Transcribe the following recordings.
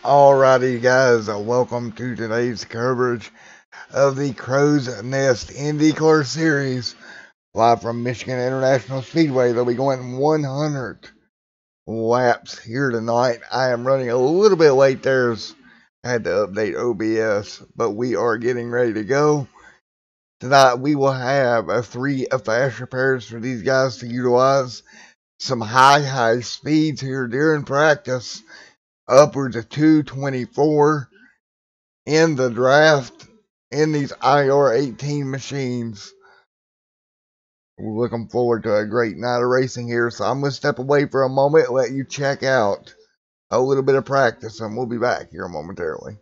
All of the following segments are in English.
Alrighty, guys, welcome to today's coverage of the Crowsnest Indycar Series, live from Michigan International Speedway. They'll be going 100 laps here tonight. I am running a little bit late. I had to update OBS, but we are getting ready to go. Tonight we will have three fast repairs for these guys to utilize. Some high speeds here during practice, upwards of 224 in the draft in these IR18 machines. We're looking forward to a great night of racing here, so I'm going to step away for a moment and let you check out a little bit of practice, and we'll be back here momentarily.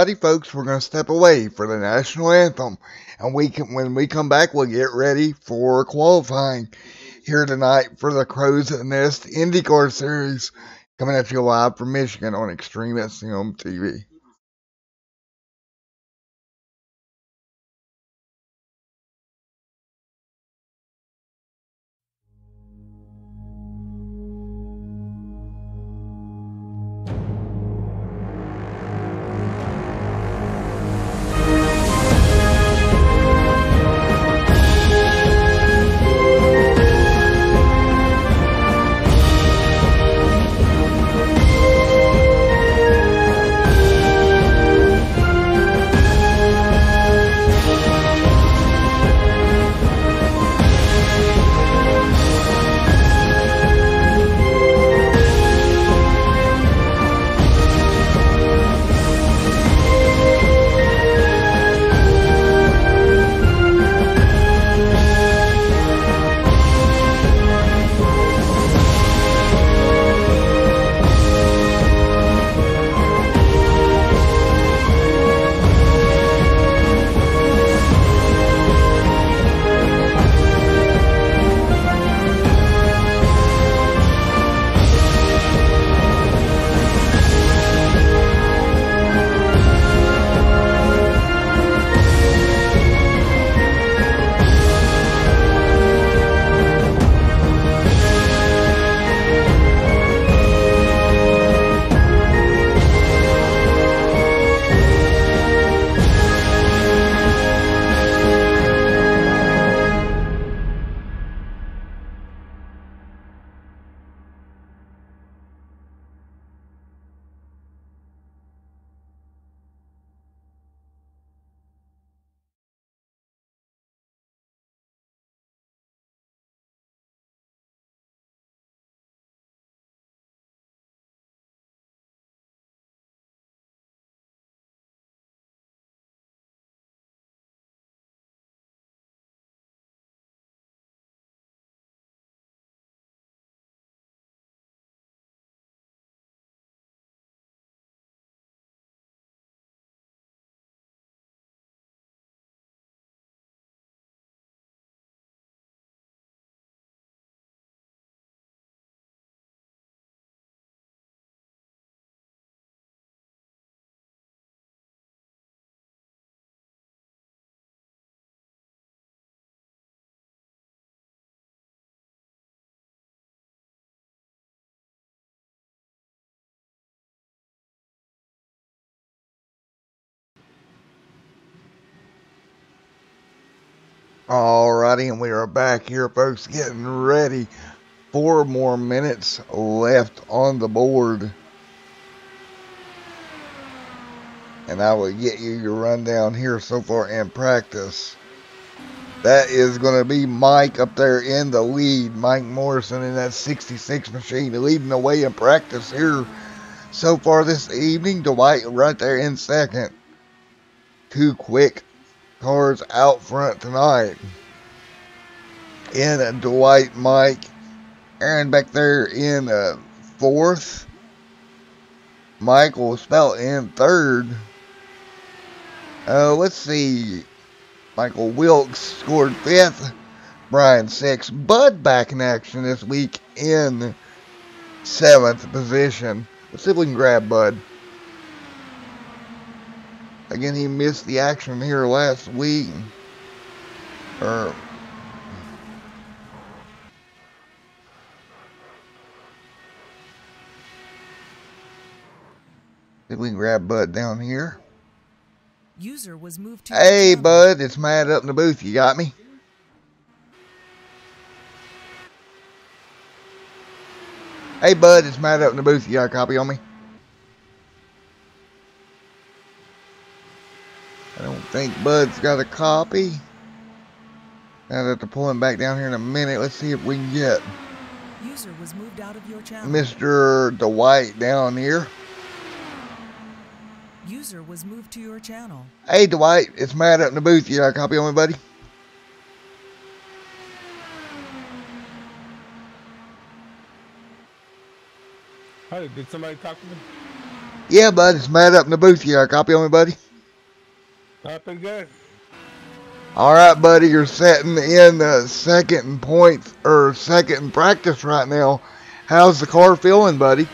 Alrighty, folks, we're going to step away for the national anthem. And when we come back, we'll get ready for qualifying here tonight for the Crowsnest Indycar Series, coming at you live from Michigan on Extreme SCM TV. Alrighty, and we are back here, folks, getting ready. 4 more minutes left on the board. And I will get you your rundown here so far in practice. That is going to be Mike up there in the lead. Mike Morrison in that 66 machine leading the way in practice here so far this evening. Dwight right there in second. 2 quick cars out front tonight. In Dwight, Mike. Aaron back there in fourth. Michael Spelt in third. Let's see. Michael Wilkes scored fifth. Brian sixth. Bud back in action this week in seventh position. Let's see if we can grab Bud. Again, he missed the action here last week. See if we can grab Bud down here. User was moved to hey, Bud, it's Matt up in the booth. You got me? Hey, Bud, it's Matt up in the booth. You got a copy on me? I don't think Bud's got a copy. I'll have to pull him back down here in a minute. Let's see if we can get User was moved out of your channel. Mr. Dwight down here. User was moved to your channel. Hey, Dwight, it's Matt up in the booth. You got a copy on me, buddy? Hi, did somebody talk to me? Yeah, bud, it's Matt up in the booth here. Copy on me, buddy? Pretty good. All right, buddy, you're setting in second points or second in practice right now. How's the car feeling, buddy?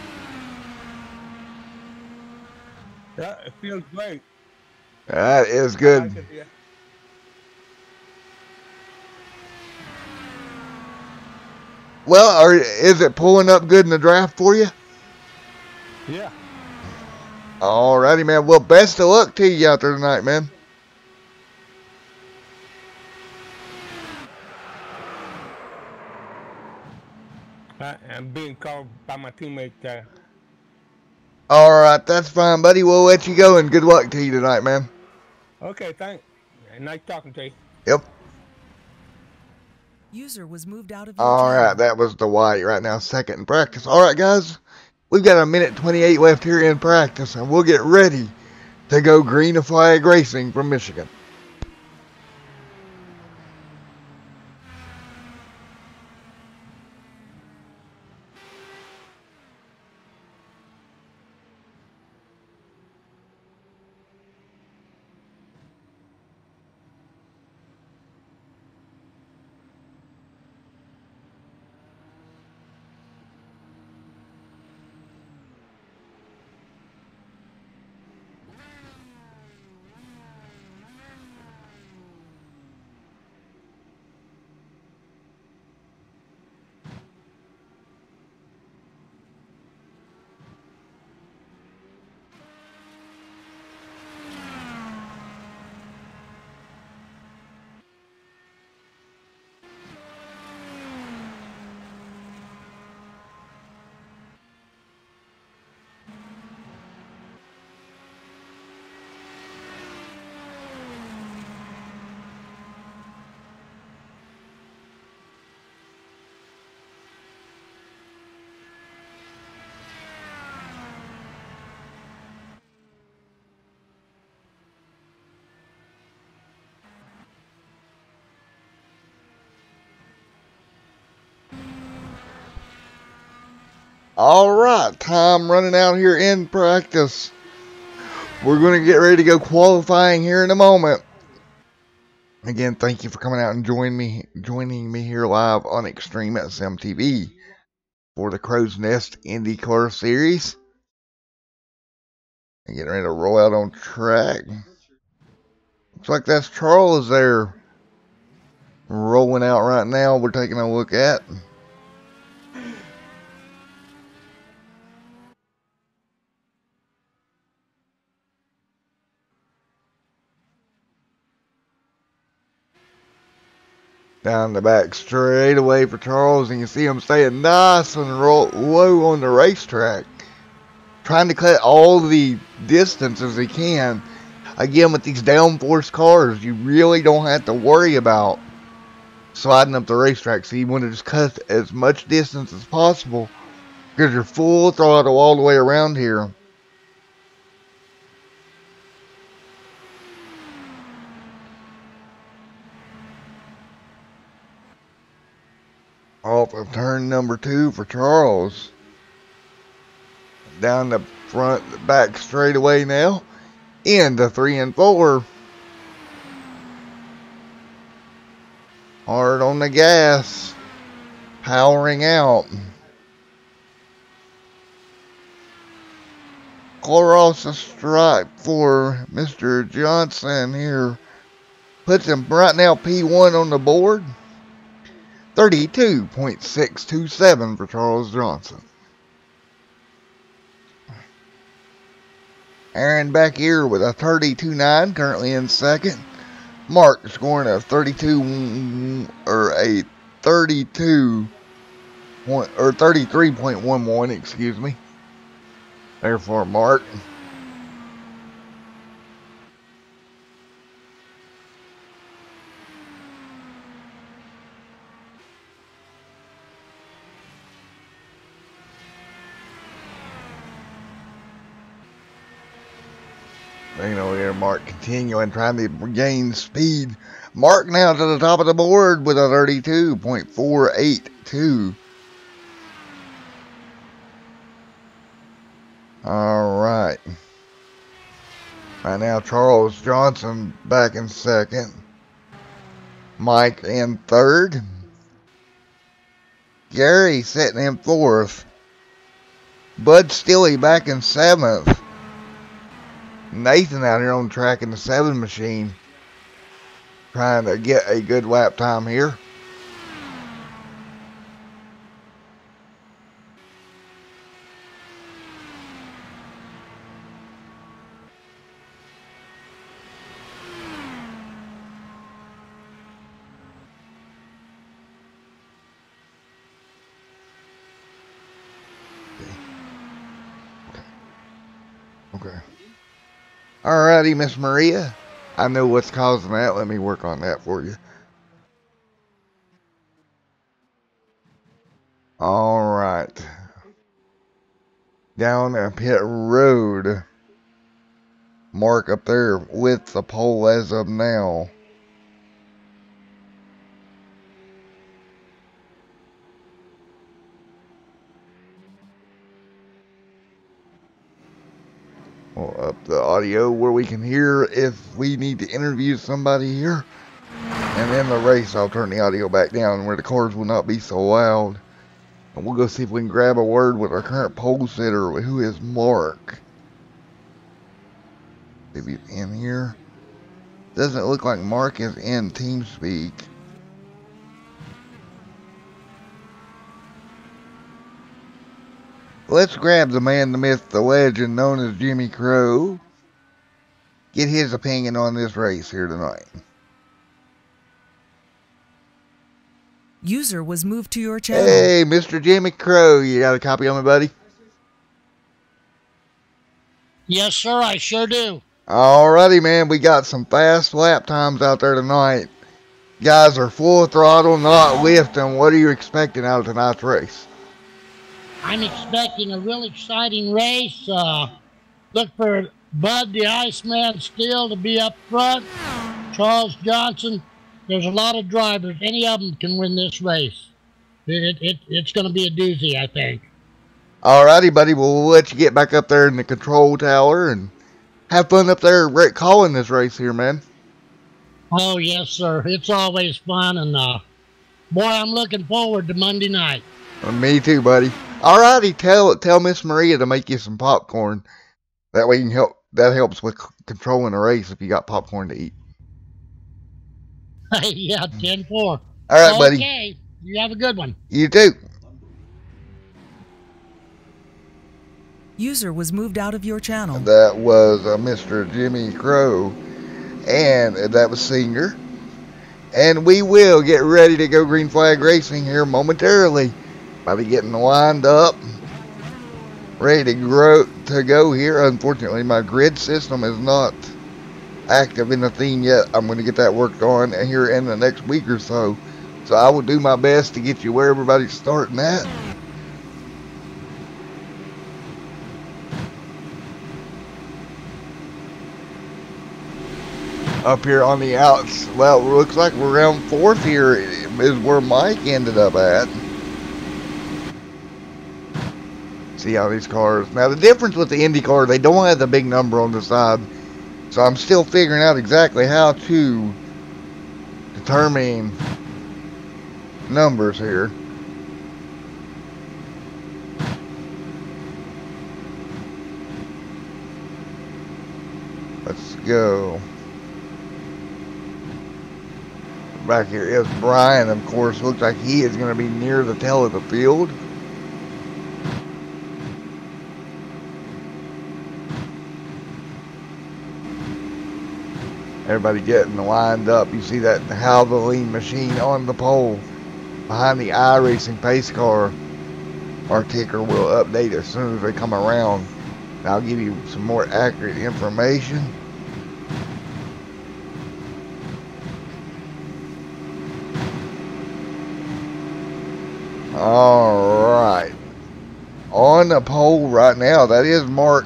Yeah, it feels great. That is I good. like it, yeah. Well, is it pulling up good in the draft for you? Yeah. Alrighty, man. Well, best of luck to you out there tonight, man. I'm being called by my teammate. Alright, that's fine, buddy. We'll let you go, and good luck to you tonight, man. Okay, thanks. Nice talking to you. Yep. User was moved out of your Alright, channel. that was the white right now, second in practice. Alright, guys. We've got 1:28 left here in practice, and we'll get ready to go green flag racing from Michigan. Alright, time running out here in practice. We're going to get ready to go qualifying here in a moment. Again, thank you for coming out and joining me here live on Extreme SMTV for the Crowsnest Indycar Series. And getting ready to roll out on track. Looks like that's Charles there rolling out right now. We're taking a look at. Down the back straight away for Charles, and you see him staying nice and low on the racetrack, trying to cut all the distance as he can. Again, with these downforce cars, you really don't have to worry about sliding up the racetrack, so you want to just cut as much distance as possible because you're full throttle all the way around here. Off of turn number 2 for Charles. Down the front, back straightaway now. Into 3 and 4. Hard on the gas. Powering out. Across the stripe for Mr. Johnson here. Puts him right now P1 on the board. 32.627 for Charles Johnson. Aaron back here with a 32.9, currently in second. Mark scoring a 33.11, excuse me. Therefore, Mark. Here, Mark continuing trying to gain speed. Mark now to the top of the board with a 32.482. Alright. Right now, Charles Johnson back in second. Mike in third. Gary sitting in fourth. Bud Stilley back in seventh. Nathan out here on track in the 7 machine. Trying to get a good lap time here. Okay. Alrighty, Miss Maria. I know what's causing that. Let me work on that for you. Alright. Down a pit road. Mark up there with the pole as of now. We'll up the audio where we can hear if we need to interview somebody here. And in the race, I'll turn the audio back down where the cars will not be so loud. And we'll go see if we can grab a word with our current pole sitter, who is Mark. Maybe in here. Doesn't look like Mark is in TeamSpeak. Let's grab the man, the myth, the legend known as Jimmy Crow. Get his opinion on this race here tonight. User was moved to your channel. Hey, Mr. Jimmy Crow, you got a copy on me, buddy? Yes, sir, I sure do. Alrighty, man, we got some fast lap times out there tonight. Guys are full throttle, not lifting. What are you expecting out of tonight's race? I'm expecting a real exciting race. Look for Bud the Iceman Steel to be up front. Charles Johnson. There's a lot of drivers. Any of them can win this race. It's going to be a doozy, I think. Alrighty, buddy. Well, we'll let you get back up there in the control tower and have fun up there calling this race here, man. Oh, yes, sir. It's always fun. And, boy, I'm looking forward to Monday night. Me too, buddy. Alrighty, tell Miss Maria to make you some popcorn. That way you can help. That helps with controlling the race if you got popcorn to eat. Yeah, 10-4. All right, buddy. Okay, you have a good one. You too. User was moved out of your channel. That was Mr. Jimmy Crow, and that was Singer. And we will get ready to go green flag racing here momentarily. About to getting lined up, ready to go here. Unfortunately, my grid system is not active in the theme yet. I'm going to get that worked on here in the next week or so. So I will do my best to get you where everybody's starting at. Up here on the outs, well, it looks like we're around 4th here is where Mike ended up at. See how these cars, now the difference with the IndyCar, they don't have the big number on the side. So I'm still figuring out exactly how to determine numbers here. Let's go. Back here is Brian, of course. Looks like he is going to be near the tail of the field. Everybody getting lined up. You see that Havoline machine on the pole behind the iRacing pace car. Our ticker will update as soon as they come around. And I'll give you some more accurate information. Alright. On the pole right now, that is Mark.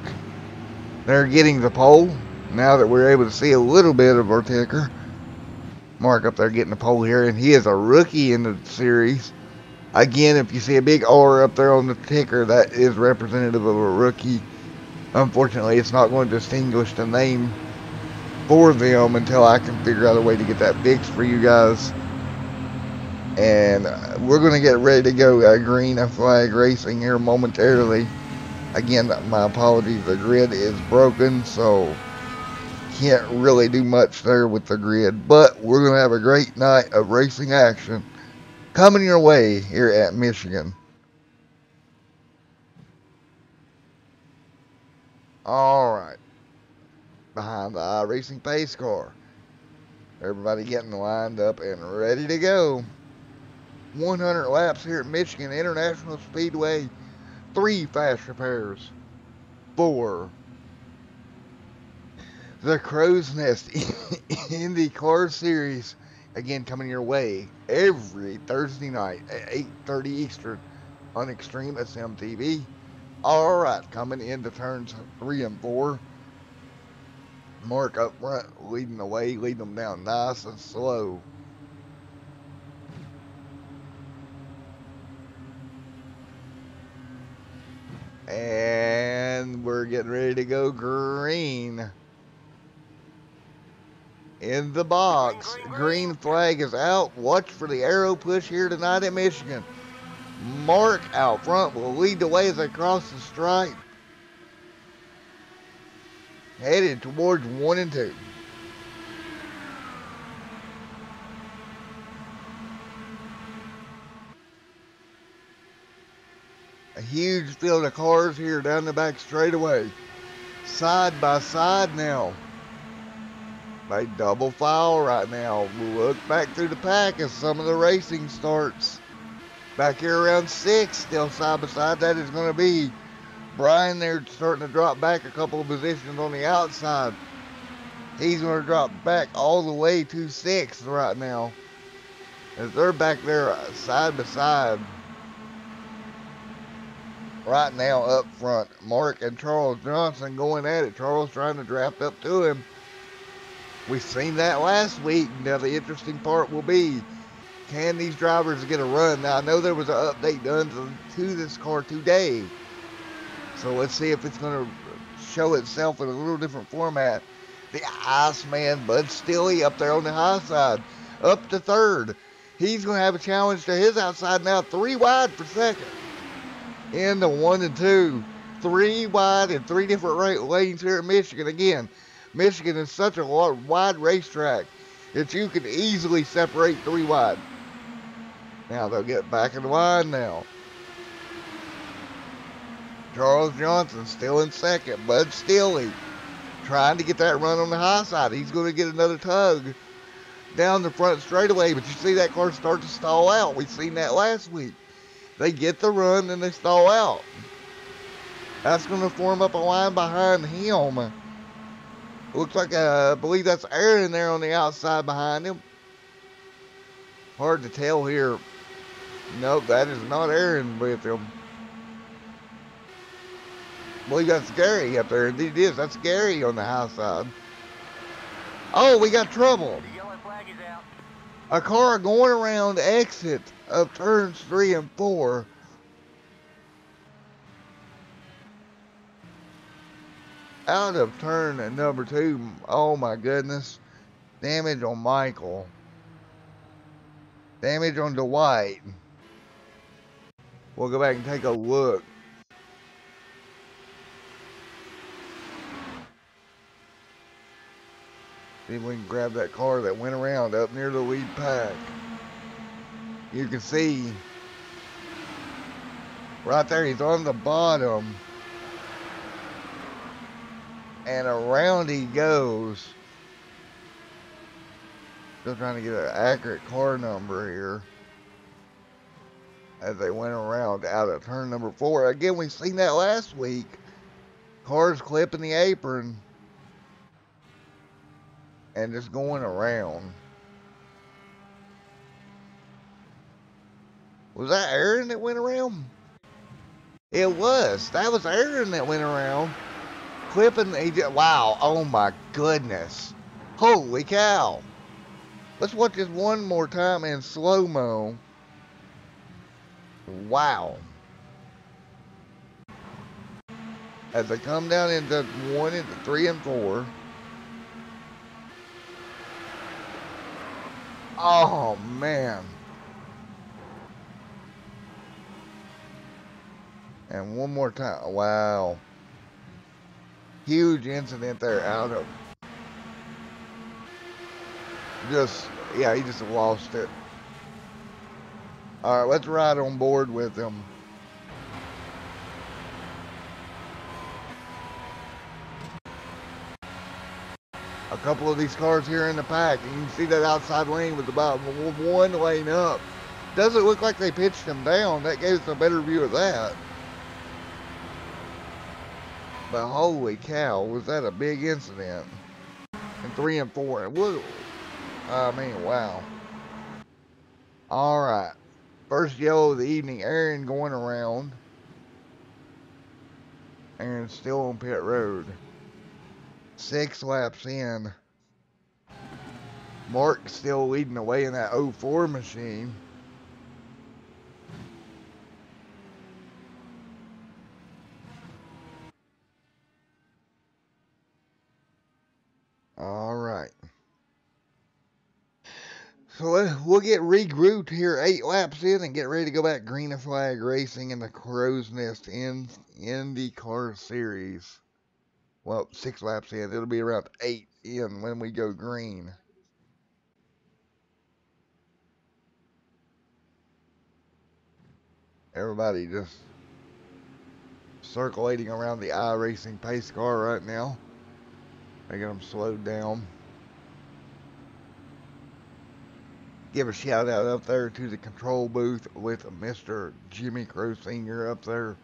They're getting the pole. Now that we're able to see a little bit of our ticker. Mark up there getting the pole here, and he is a rookie in the series. Again, if you see a big R up there on the ticker, that is representative of a rookie. Unfortunately, it's not going to distinguish the name for them until I can figure out a way to get that fixed for you guys. And we're going to get ready to go green flag racing here momentarily. Again, my apologies, the grid is broken, so can't really do much there with the grid. But we're going to have a great night of racing action coming your way here at Michigan. Alright, behind the iRacing pace car. Everybody getting lined up and ready to go. 100 laps here at Michigan International Speedway. 3 fast repairs for the Crowsnest Indycar Series. Again, coming your way every Thursday night at 8:30 Eastern on Extreme SMTV. Alright, coming into turns 3 and 4. Mark up front, leading the way, leading them down nice and slow. And we're getting ready to go green. In the box, green flag is out. Watch for the arrow push here tonight at Michigan. Mark out front will lead the way as they cross the stripe. Headed towards 1 and 2. A huge field of cars here down the back straightaway. Side by side now. They double file right now. We'll look back through the pack as some of the racing starts. Back here around 6, still side by side. That is going to be Brian there starting to drop back a couple of positions on the outside. He's going to drop back all the way to 6th right now, as they're back there side by side. Right now up front, Mark and Charles Johnson going at it. Charles trying to draft up to him. We've seen that last week. Now the interesting part will be, can these drivers get a run? Now I know there was an update done to this car today, so let's see if it's going to show itself in a little different format. The Iceman Bud Stilley up there on the high side, up to 3rd. He's going to have a challenge to his outside now, 3 wide for 2nd. Into 1 and 2, 3 wide in 3 different lanes here at Michigan. Again, Michigan is such a wide racetrack that you can easily separate 3 wide. Now they'll get back in line now. Charles Johnson still in 2nd. Bud Stilley trying to get that run on the high side. He's going to get another tug down the front straightaway, but you see that car start to stall out. We've seen that last week. They get the run and they stall out. That's going to form up a line behind him. Looks like, I believe that's Aaron there on the outside behind him. Hard to tell here. Nope, that is not Aaron with him. I believe that's Gary up there. Indeed it is. That's Gary on the high side. Oh, we got trouble. The yellow flag is out. A car going around exit of turns 3 and 4. Out of turn number 2. Oh my goodness. Damage on Michael. Damage on Dwight. We'll go back and take a look. See if we can grab that car that went around up near the lead pack. You can see right there, he's on the bottom. And around he goes. Still trying to get an accurate car number here. As they went around out of turn number 4. Again, we've seen that last week. Cars clipping the apron. And just going around. Was that Aaron that went around? It was. That was Aaron that went around. Clipping. Wow. Oh my goodness. Holy cow. Let's watch this one more time in slow-mo. Wow. as they come down into 1, into 3 and 4. Oh, man. And one more time. Wow. Huge incident there out of just, yeah, he just lost it. All right, let's ride on board with him. A couple of these cars here in the pack, and you can see that outside lane was about 1 lane up. Doesn't look like they pitched him down. That gave us a better view of that. But holy cow, was that a big incident? And 3 and 4. Whoa. I mean, wow. All right. First yellow of the evening. Aaron going around. Aaron's still on pit road. 6 laps in. Mark still leading the way in that 04 machine. All right. So we'll get regrouped here 8 laps in and get ready to go back green flag racing in the Crowsnest Indycar series. Well, 6 laps in. It'll be around 8 in when we go green. Everybody just circulating around the iRacing pace car right now. Making them slow down. Give a shout out up there to the control booth with Mr. Jimmy Crow Sr. up there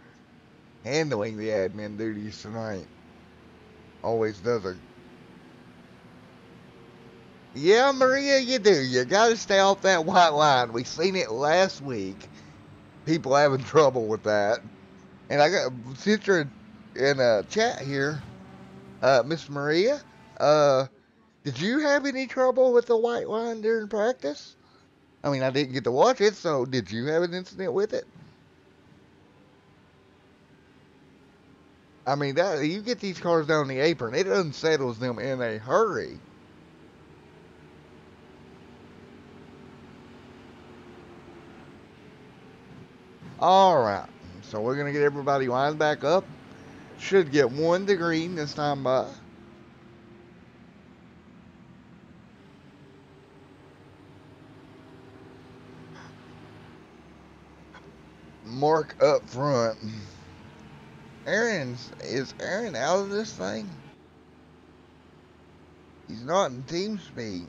handling the admin duties tonight. Always does a... Yeah, Maria, you do. You got to stay off that white line. We seen it last week. People having trouble with that. And I got, since you're in a chat here, Miss Maria, did you have any trouble with the white line during practice? I mean, I didn't get to watch it, so did you have an incident with it? I mean, that you get these cars down the apron, it unsettles them in a hurry. All right, so we're going to get everybody lined back up. Should get 1 to green this time by. Mark up front. Is Aaron out of this thing? He's not in team speed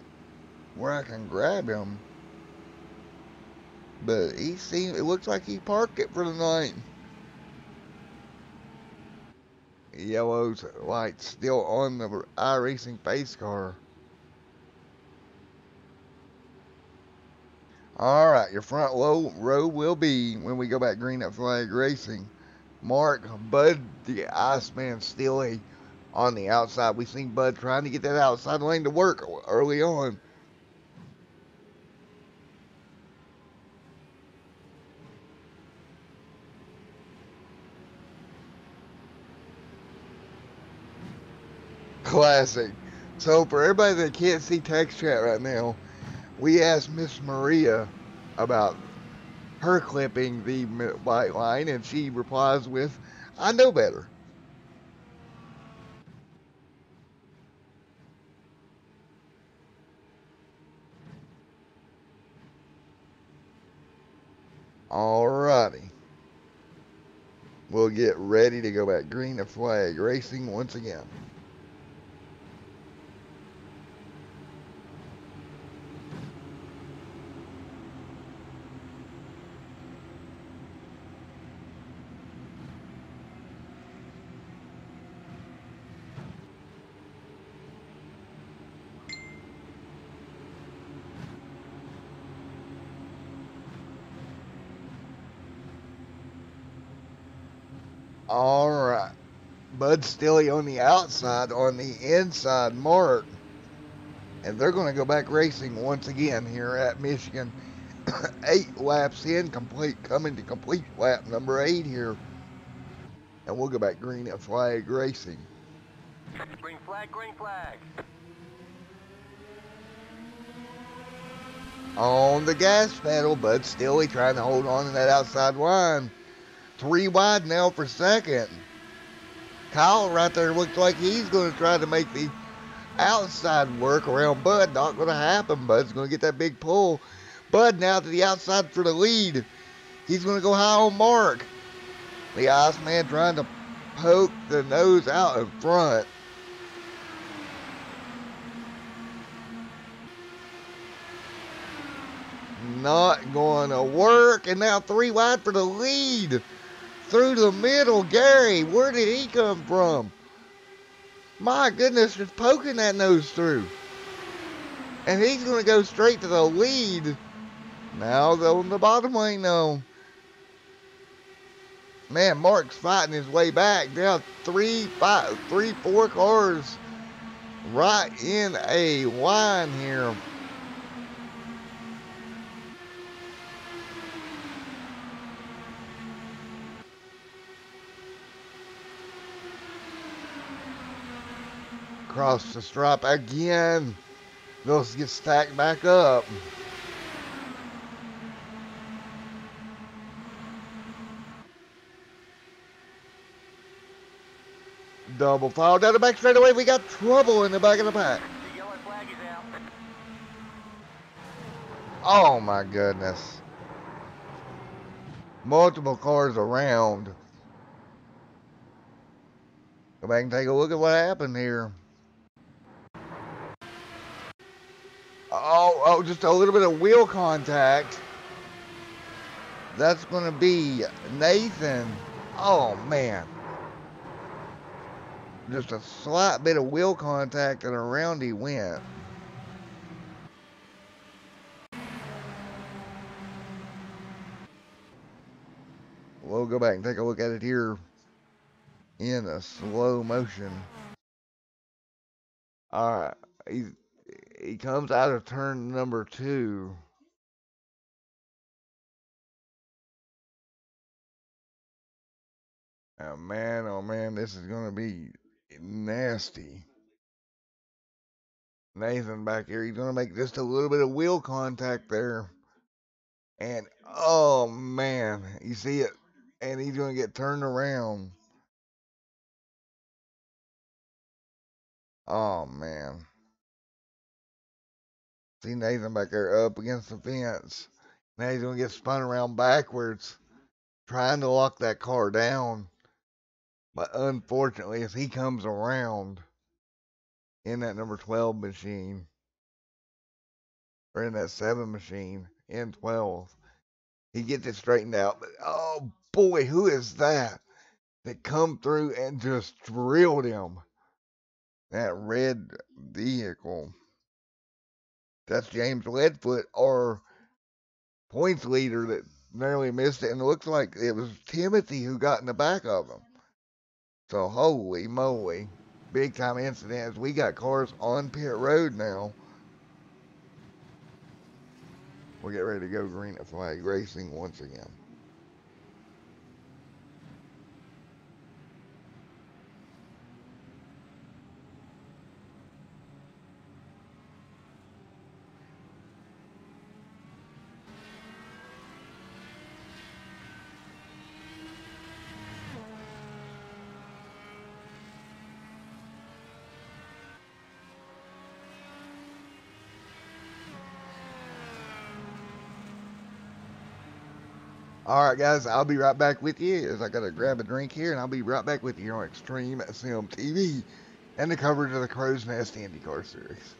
where I can grab him. But it looks like he parked it for the night. Yellow's light still on the iRacing pace car. Alright, your front row will be, when we go back green at flag racing, Mark, Bud, the Iceman still on the outside. We seen Bud trying to get that outside lane to work early on. Classic. So for everybody that can't see text chat right now, we asked Miss Maria about her clipping the white line, and she replies with, I know better. Alrighty. We'll get ready to go back green to flag racing once again. Alright. Bud Stilly on the outside, on the inside Mark. And they're going to go back racing once again here at Michigan. 8 laps in, coming to complete lap number 8 here. And we'll go back green at flag racing. Green flag, green flag. On the gas pedal, but still he's trying to hold on to that outside line. 3 wide now for second. Kyle right there looks like he's going to try to make the outside work around Bud. Not going to happen. Bud's going to get that big pull. Bud now to the outside for the lead. He's going to go high on Mark. The Iceman trying to poke the nose out in front. Not going to work. And now 3 wide for the lead. Through the middle. Gary, where did he come from? My goodness, just poking that nose through. And he's going to go straight to the lead. Now on the bottom lane though. Man, Mark's fighting his way back. Now 4 cars right in a line here. Across the stripe again. Those get stacked back up. Double file down the back straightaway. We got trouble in the back of the pack. The yellow flag is out. Oh my goodness. Multiple cars around. Go back and take a look at what happened here. Oh, just a little bit of wheel contact. That's going to be Nathan. Oh, man. Just a slight bit of wheel contact and around he went. We'll go back and take a look at it here in a slow motion. All right. He comes out of turn number 2. Oh man, this is going to be nasty. Nathan back here, he's going to make just a little bit of wheel contact there. And, oh man, you see it. And he's going to get turned around. Oh man. See Nathan back there up against the fence. Now he's going to get spun around backwards, trying to lock that car down. But unfortunately, as he comes around in that number 12 machine, or in that 7 machine, in 12, he gets it straightened out. But oh boy, who is that come through and just drilled him? That red vehicle. That's James Leadfoot, our points leader that narrowly missed it. And it looks like it was Timothy who got in the back of him. So holy moly. Big time incident as we got cars on pit road now. We'll get ready to go green at flag racing once again. Alright guys, I'll be right back with you as I gotta grab a drink here, and I'll be right back with you on Extreme Sim TV and the coverage of the Crowsnest Indycar Series.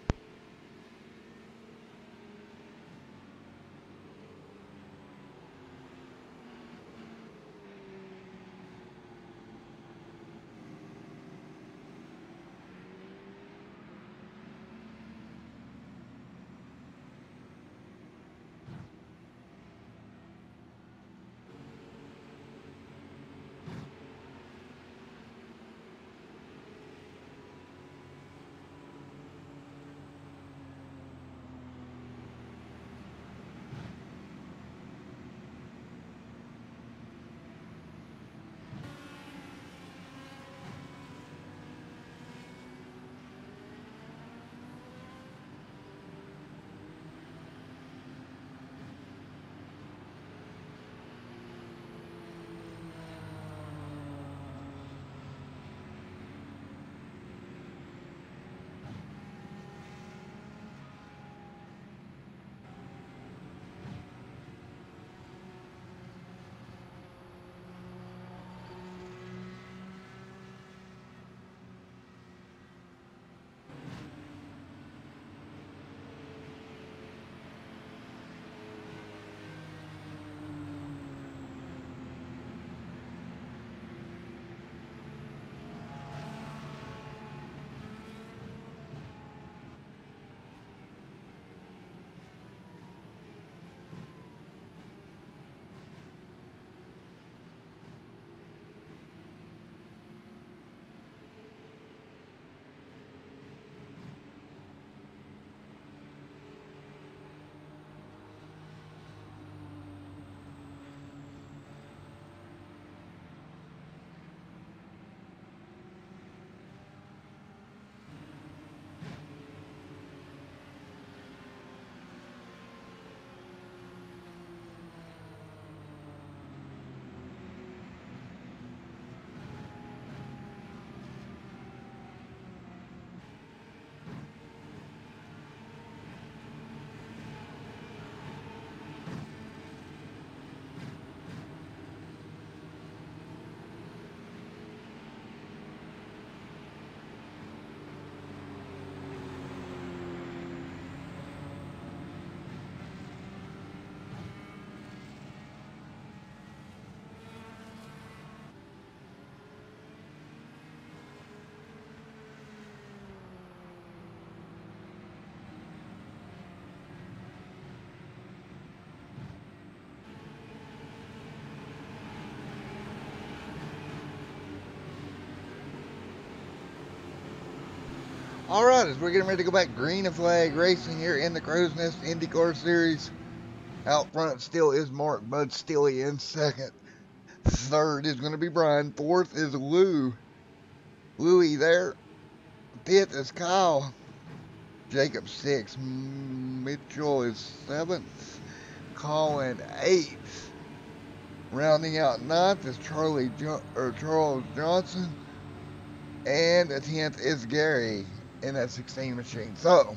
Alright, as we're getting ready to go back green flag racing here in the Crowsnest Indycar Series. Out front still is Mark Bud Steely in second. Third is going to be Brian. Fourth is Louie there. Fifth is Kyle. Jacob sixth. Mitchell is seventh. Colin eighth. Rounding out ninth is Charles Johnson. And the 10th is Gary in that 16 machine. So,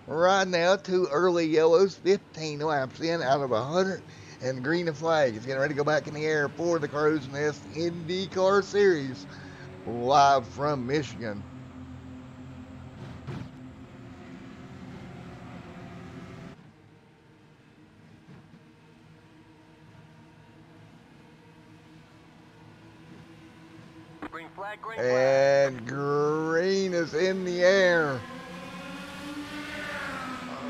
right now, 2 early yellows, 15 laps in out of 100, and green flag is getting ready to go back in the air for the Crowsnest IndyCar Series, live from Michigan. Green flag, green flag. And green is in the air.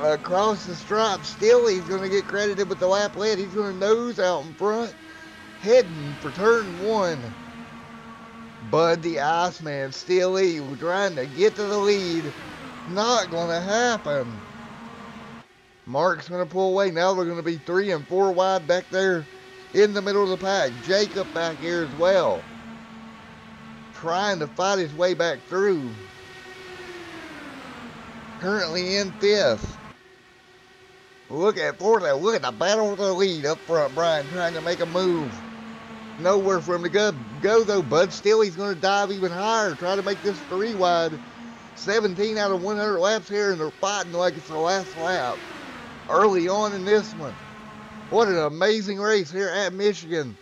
Across the stripe, still he's going to get credited with the lap lead. He's going to nose out in front, heading for turn 1. Bud the Iceman, Steely, trying to get to the lead. Not going to happen. Mark's going to pull away. Now they're going to be 3 and 4 wide back there in the middle of the pack. Jacob back here as well, trying to fight his way back through. Currently in 5th. Look at the battle for the lead up front. Brian trying to make a move. Nowhere for him to go though. Bud Steely's going to dive even higher. Try to make this 3 wide. 17 out of 100 laps here, and they're fighting like it's the last lap. Early on in this one. What an amazing race here at Michigan.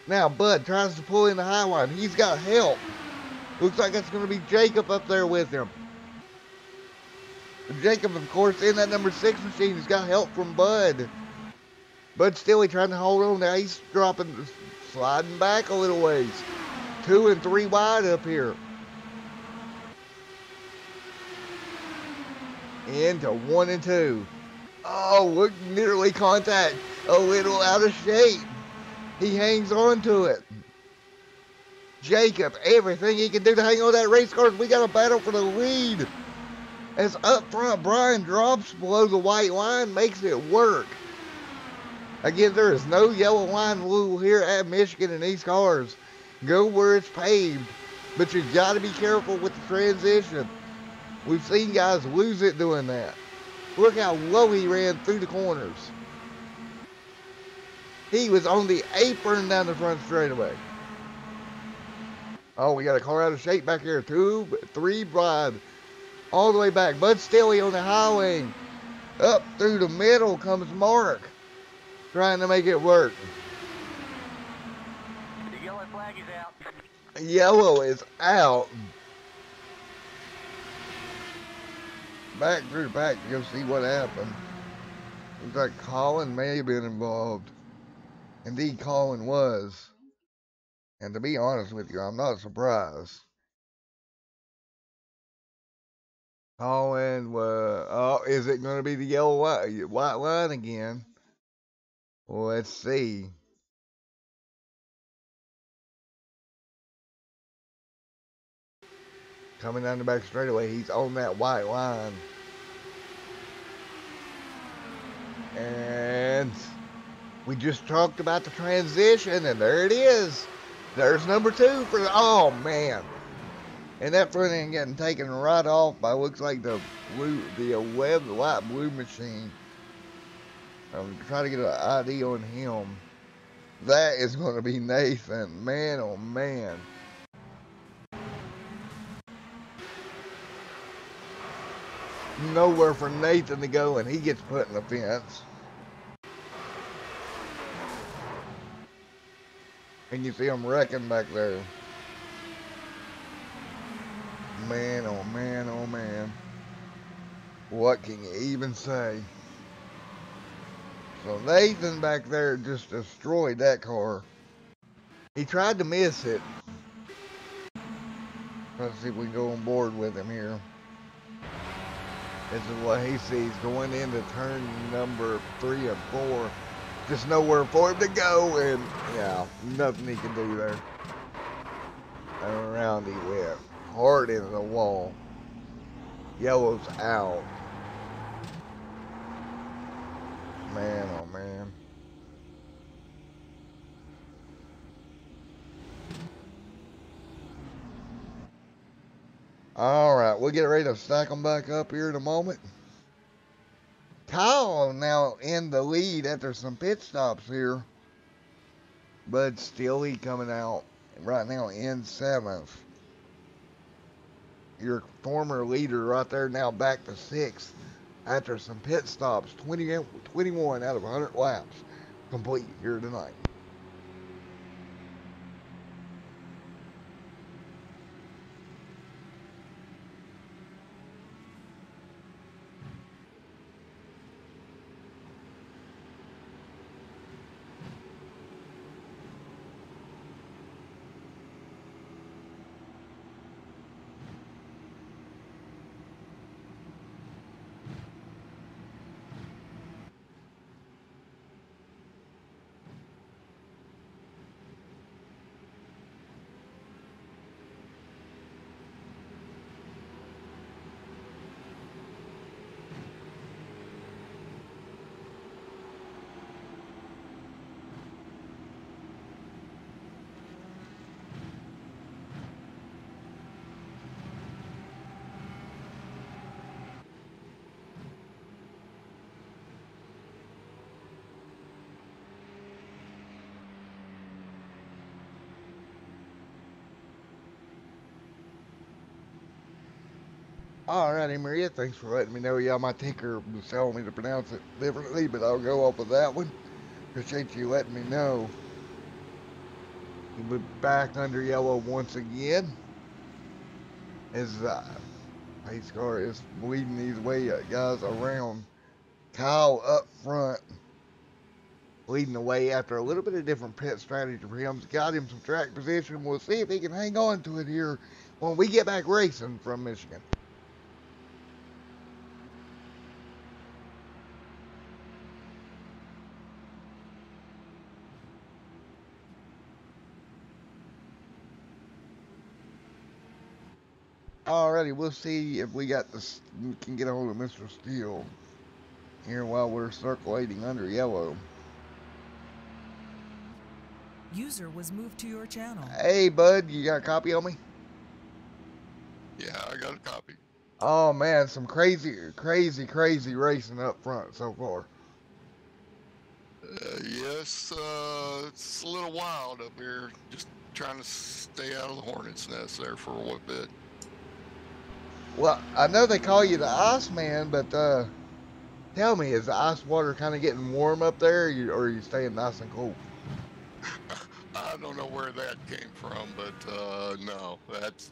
Now Bud tries to pull in the high line. He's got help. Looks like it's going to be Jacob up there with him. Jacob, of course, in that number 6 machine, has got help from Bud. Bud Steely trying to hold on. Now he's sliding back a little ways. 2 and 3 wide up here. Into 1 and 2. Oh, look, nearly contact. A little out of shape. He hangs on to it. Jacob, everything he can do to hang on to that race car. We got a battle for the lead. As up front, Brian drops below the white line, makes it work. Again, there is no yellow line rule here at Michigan in these cars. Go where it's paved, but you got to be careful with the transition. We've seen guys lose it doing that. Look how low he ran through the corners. He was on the apron down the front straightaway. Oh, we got a car out of shape back here. 2, 3 wide. All the way back. Bud Steely on the highway. Up through the middle comes Mark, trying to make it work. The yellow flag is out. Yellow is out. Back through the pack to go see what happened. Looks like Colin may have been involved. Indeed, Colin was. And to be honest with you, I'm not surprised. Colin was, oh, is it going to be the yellow white line again? Well, let's see. Coming down the back straightaway, he's on that white line. And we just talked about the transition, and there it is. There's number 2 for the, oh man. And that front end getting taken right off by, looks like the white blue machine. I'm trying to get an ID on him. That is going to be Nathan. Man, oh man. Nowhere for Nathan to go, and he gets put in the fence. And you see him wrecking back there. Man, oh man, oh man. What can you even say? So Nathan back there just destroyed that car. He tried to miss it. Let's see if we can go on board with him here. This is what he sees going into turn number 3 and 4. Just nowhere for him to go, and yeah, nothing he can do there. And around he went, hard into the wall. Yellow's out. Man, oh man. Alright, we'll get ready to stack them back up here in a moment. Kyle now in the lead after some pit stops here. Bud Steely coming out right now in 7th. Your former leader right there now back to 6th after some pit stops. 21 out of 100 laps complete here tonight. Alrighty, Maria, thanks for letting me know. Yeah, my tinker was telling me to pronounce it differently, but I'll go off with that one. Appreciate you letting me know. We'll be back under yellow once again. As pace car is leading these way guys around. Kyle up front, leading the way after a little bit of different pit strategy for him. Got him some track position. We'll see if he can hang on to it here when we get back racing from Michigan. Alrighty, we'll see if we can get a hold of Mr. Steele here while we're circulating under yellow. User was moved to your channel. Hey, bud, you got a copy on me? Yeah, I got a copy. Oh man, some crazy racing up front so far. Yes, it's a little wild up here. Just trying to stay out of the hornet's nest there for a little bit. Well, I know they call you the Iceman, but tell me, is the ice water kind of getting warm up there, or are you staying nice and cool? I don't know where that came from, but no,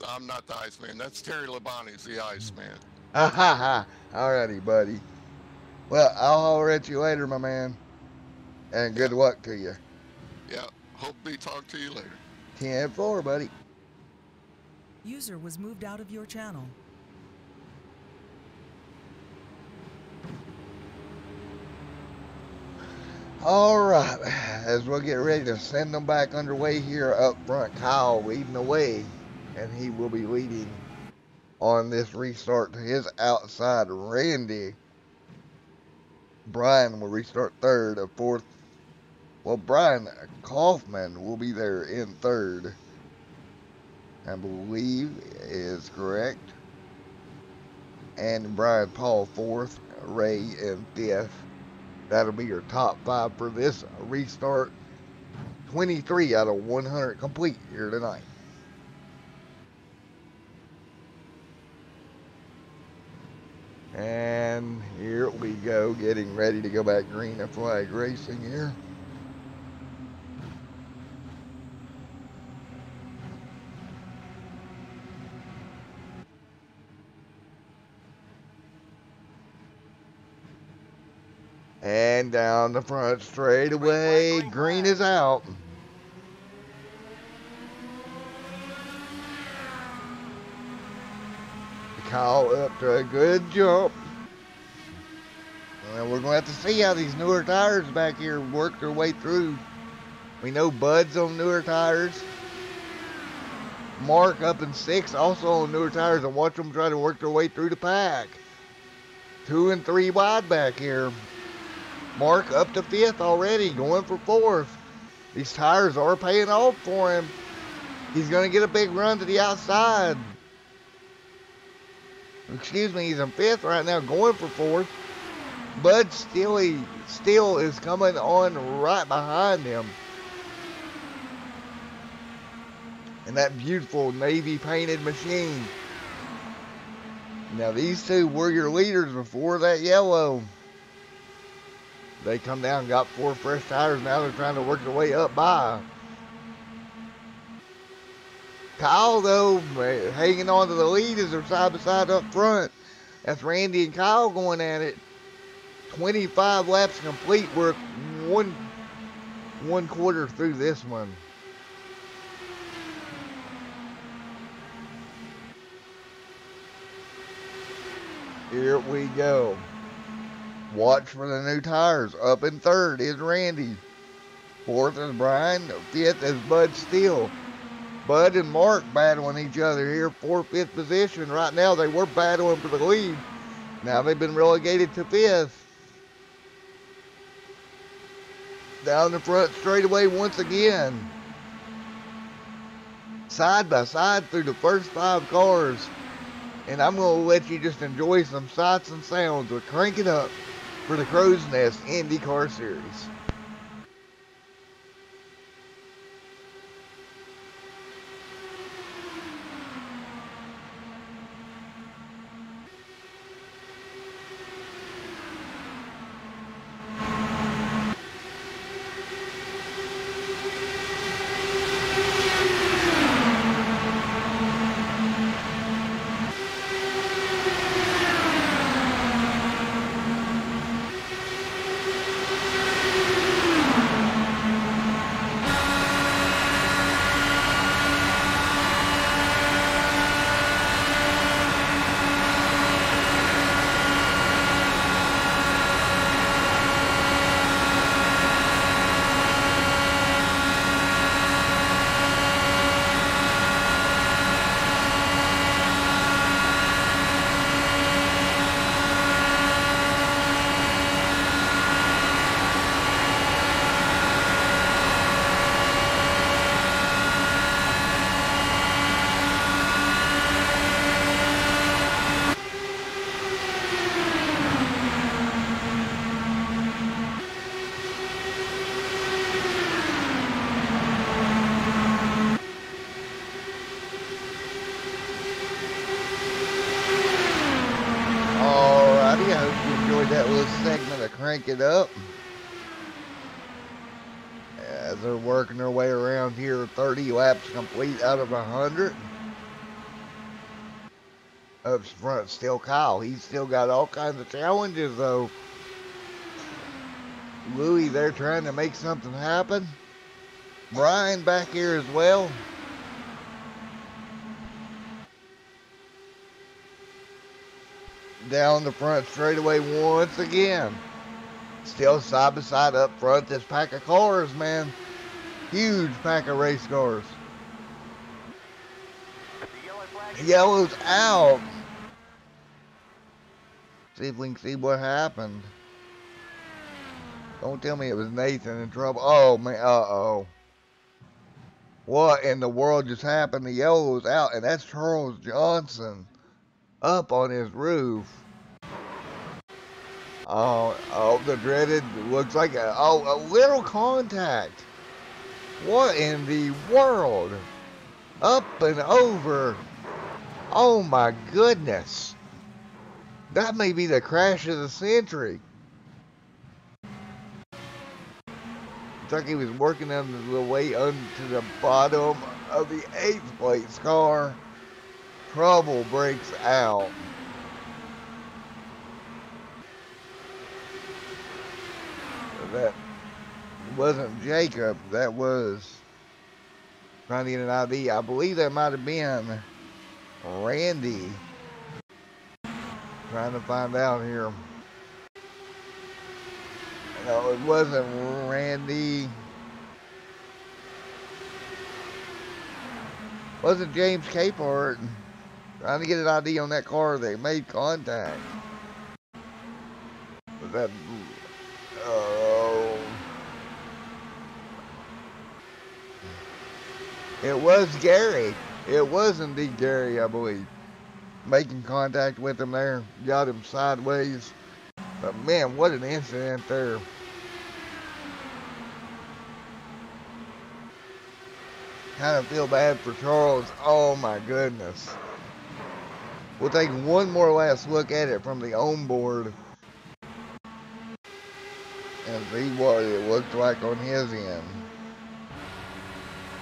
I'm not the Iceman. That's Terry Labonte's the Iceman. Ha ha ha! Alrighty, buddy. Well, I'll holler at you later, my man. And good luck to you. Yeah, hope we talk to you later. 10-4, buddy. User was moved out of your channel. Alright, as we'll get ready to send them back underway here up front, Kyle leading the way, and he will be leading on this restart to his outside. Randy Brian will restart third. Of fourth, well, Brian Kaufman will be there in third, I believe is correct. And Brian Paul fourth, Ray in fifth. That'll be your top 5 for this restart. 23 out of 100 complete here tonight. And here we go, getting ready to go back green and flag racing here. And down the front straightaway, green is out. Kyle up to a good jump. And we're going to have to see how these newer tires back here work their way through. We know Bud's on newer tires. Mark up in 6th, also on newer tires, and watch them try to work their way through the pack. 2 and 3 wide back here. Mark up to 5th already, going for 4th. These tires are paying off for him. He's going to get a big run to the outside. Excuse me, he's in 5th right now, going for 4th. Bud still is coming on right behind him. And that beautiful navy painted machine. Now these two were your leaders before that yellow. They come down and got 4 fresh tires. Now they're trying to work their way up by. Kyle, though, hanging on to the lead as they're side by side up front. That's Randy and Kyle going at it. 25 laps complete. We're one quarter through this one. Here we go. Watch for the new tires. Up in 3rd is Randy. 4th is Brian. 5th is Bud Steele. Bud and Mark battling each other here. 4th, 5th position. Right now they were battling for the lead. Now they've been relegated to 5th. Down the front straightaway once again. Side by side through the first 5 cars. And I'm going to let you just enjoy some sights and sounds. We'll crank it up for the Crowsnest Indycar Series. That little segment of Crank It Up as they're working their way around here. 30 laps complete out of 100. Up front still Kyle. He's still got all kinds of challenges though. Louie, they're trying to make something happen. Brian back here as well. Down the front straightaway once again. Still side by side up front. This pack of cars, man. Huge pack of race cars. Yellow's out. See if we can see what happened. Don't tell me it was Nathan in trouble. Oh, man. Uh-oh. What in the world just happened? The yellow's out, and that's Charles Johnson up on his roof. Oh, the dreaded, looks like a little contact. What in the world? Up and over. Oh my goodness. That may be the crash of the century. Looks like he was working under the way onto the bottom of the 8th place car. Trouble breaks out. That wasn't Jacob. That was, trying to get an ID. I believe that might have been Randy. Trying to find out here. No, it wasn't Randy. wasn't James Capehart trying to get an ID on that car. They made contact. Was that? Oh. It was Gary. It was indeed Gary, I believe. Making contact with him there. Got him sideways. But man, what an incident there. Kind of feel bad for Charles. Oh my goodness. We'll take one more last look at it from the onboard and see what it looked like on his end.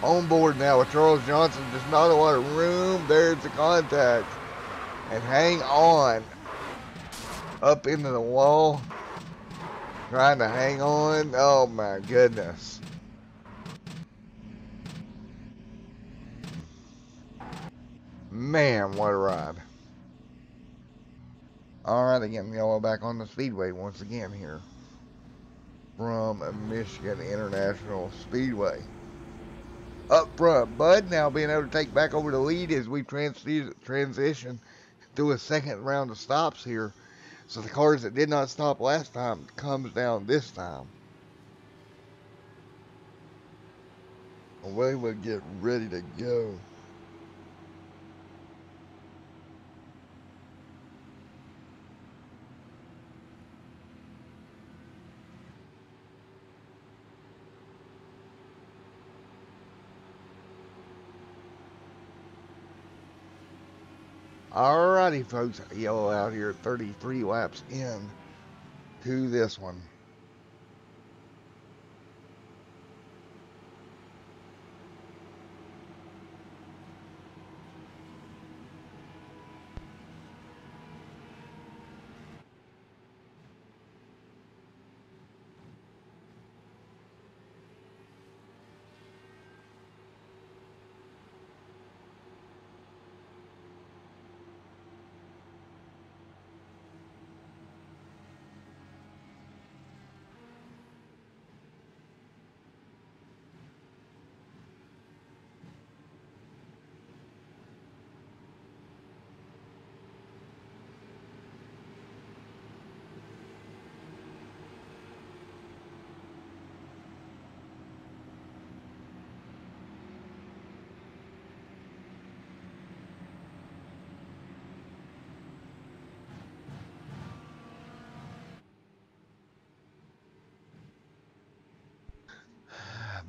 On board now with Charles Johnson, just not a lot of room. There's the contact. And hang on. Up into the wall. Trying to hang on. Oh my goodness. Man, what a ride. Alright, again, yellow back on the speedway once again here. From Michigan International Speedway. Up front, Bud now being able to take back over the lead as we transition through a second round of stops here. So the cars that did not stop last time comes down this time. Away we get ready to go. Alrighty, folks, yellow out here, 33 laps in to this one.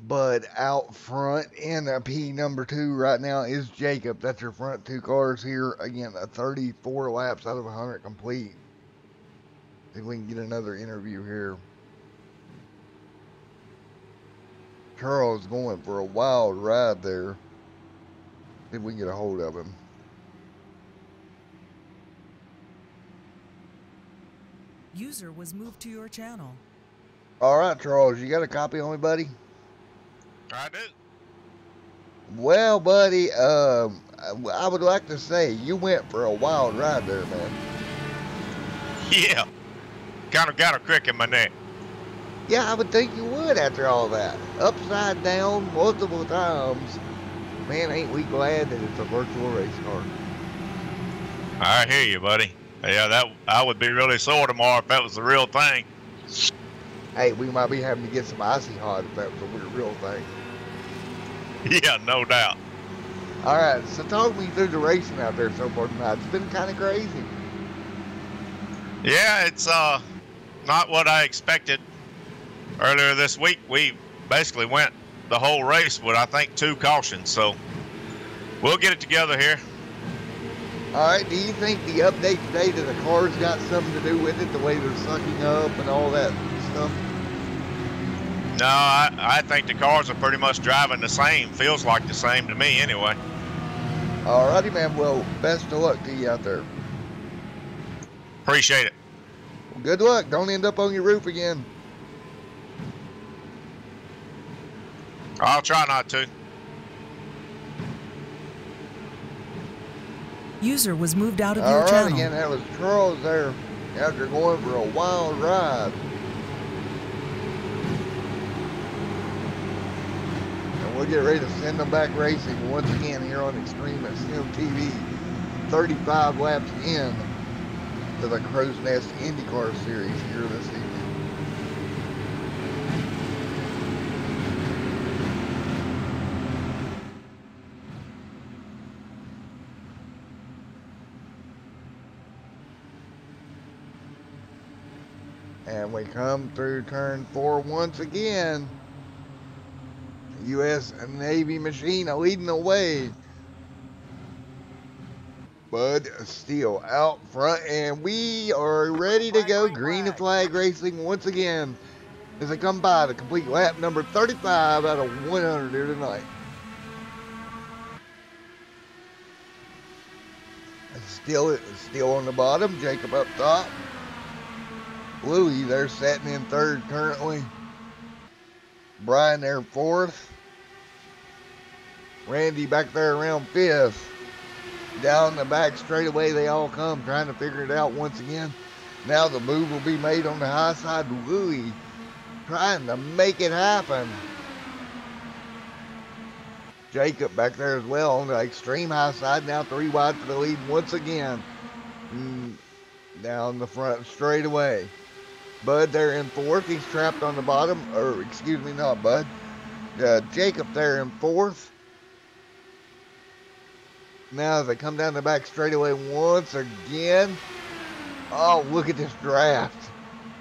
But out front in a P number 2 right now is Jacob. That's your front two cars here. Again, a 34 laps out of 100 complete. See if we can get another interview here. Charles going for a wild ride there. See if we can get a hold of him. User was moved to your channel. All right, Charles, you got a copy on me, buddy? I do. Well, buddy, I would like to say you went for a wild ride there, man. Yeah. Kind of got a crick in my neck. Yeah, I would think you would after all that. Upside down multiple times. Man, ain't we glad that it's a virtual race car. I hear you, buddy. Yeah, I would be really sore tomorrow if that was the real thing. Hey, we might be having to get some icy hot if that was a real thing. Yeah, no doubt. All right, so talk me through the racing out there so far tonight. It's been kind of crazy. Yeah, it's not what I expected. Earlier this week, we basically went the whole race with, I think, 2 cautions. So we'll get it together here. All right, do you think the update today to the cars got something to do with it, the way they're sucking up and all that stuff? No, I think the cars are pretty much driving the same. Feels like the same to me anyway. All righty, man. Well, best of luck to you out there. Appreciate it. Well, good luck. Don't end up on your roof again. I'll try not to. User was moved out of All your right, channel. again, that was Charles there after going for a wild ride. And we'll get ready to send them back racing once again here on Extreme Sim TV. 35 laps in to the Crowsnest Indycar series here this evening. And we come through turn 4 once again. U.S. Navy machine leading the way. Bud Steele out front, and we are ready to go. Green flag racing once again as they come by to complete lap number 35 out of 100 here tonight. Steele on the bottom, Jacob up top. Louis there sitting in third currently. Brian there fourth. Randy back there around fifth. Down the back straightaway they all come, trying to figure it out once again. Now the move will be made on the high side. Louis trying to make it happen. Jacob back there as well on the extreme high side. Now 3 wide for the lead once again. Down the front straightaway. Bud there in fourth. He's trapped on the bottom. Or, excuse me, not Bud. Jacob there in fourth. Now as they come down the back straightaway once again. Oh, look at this draft.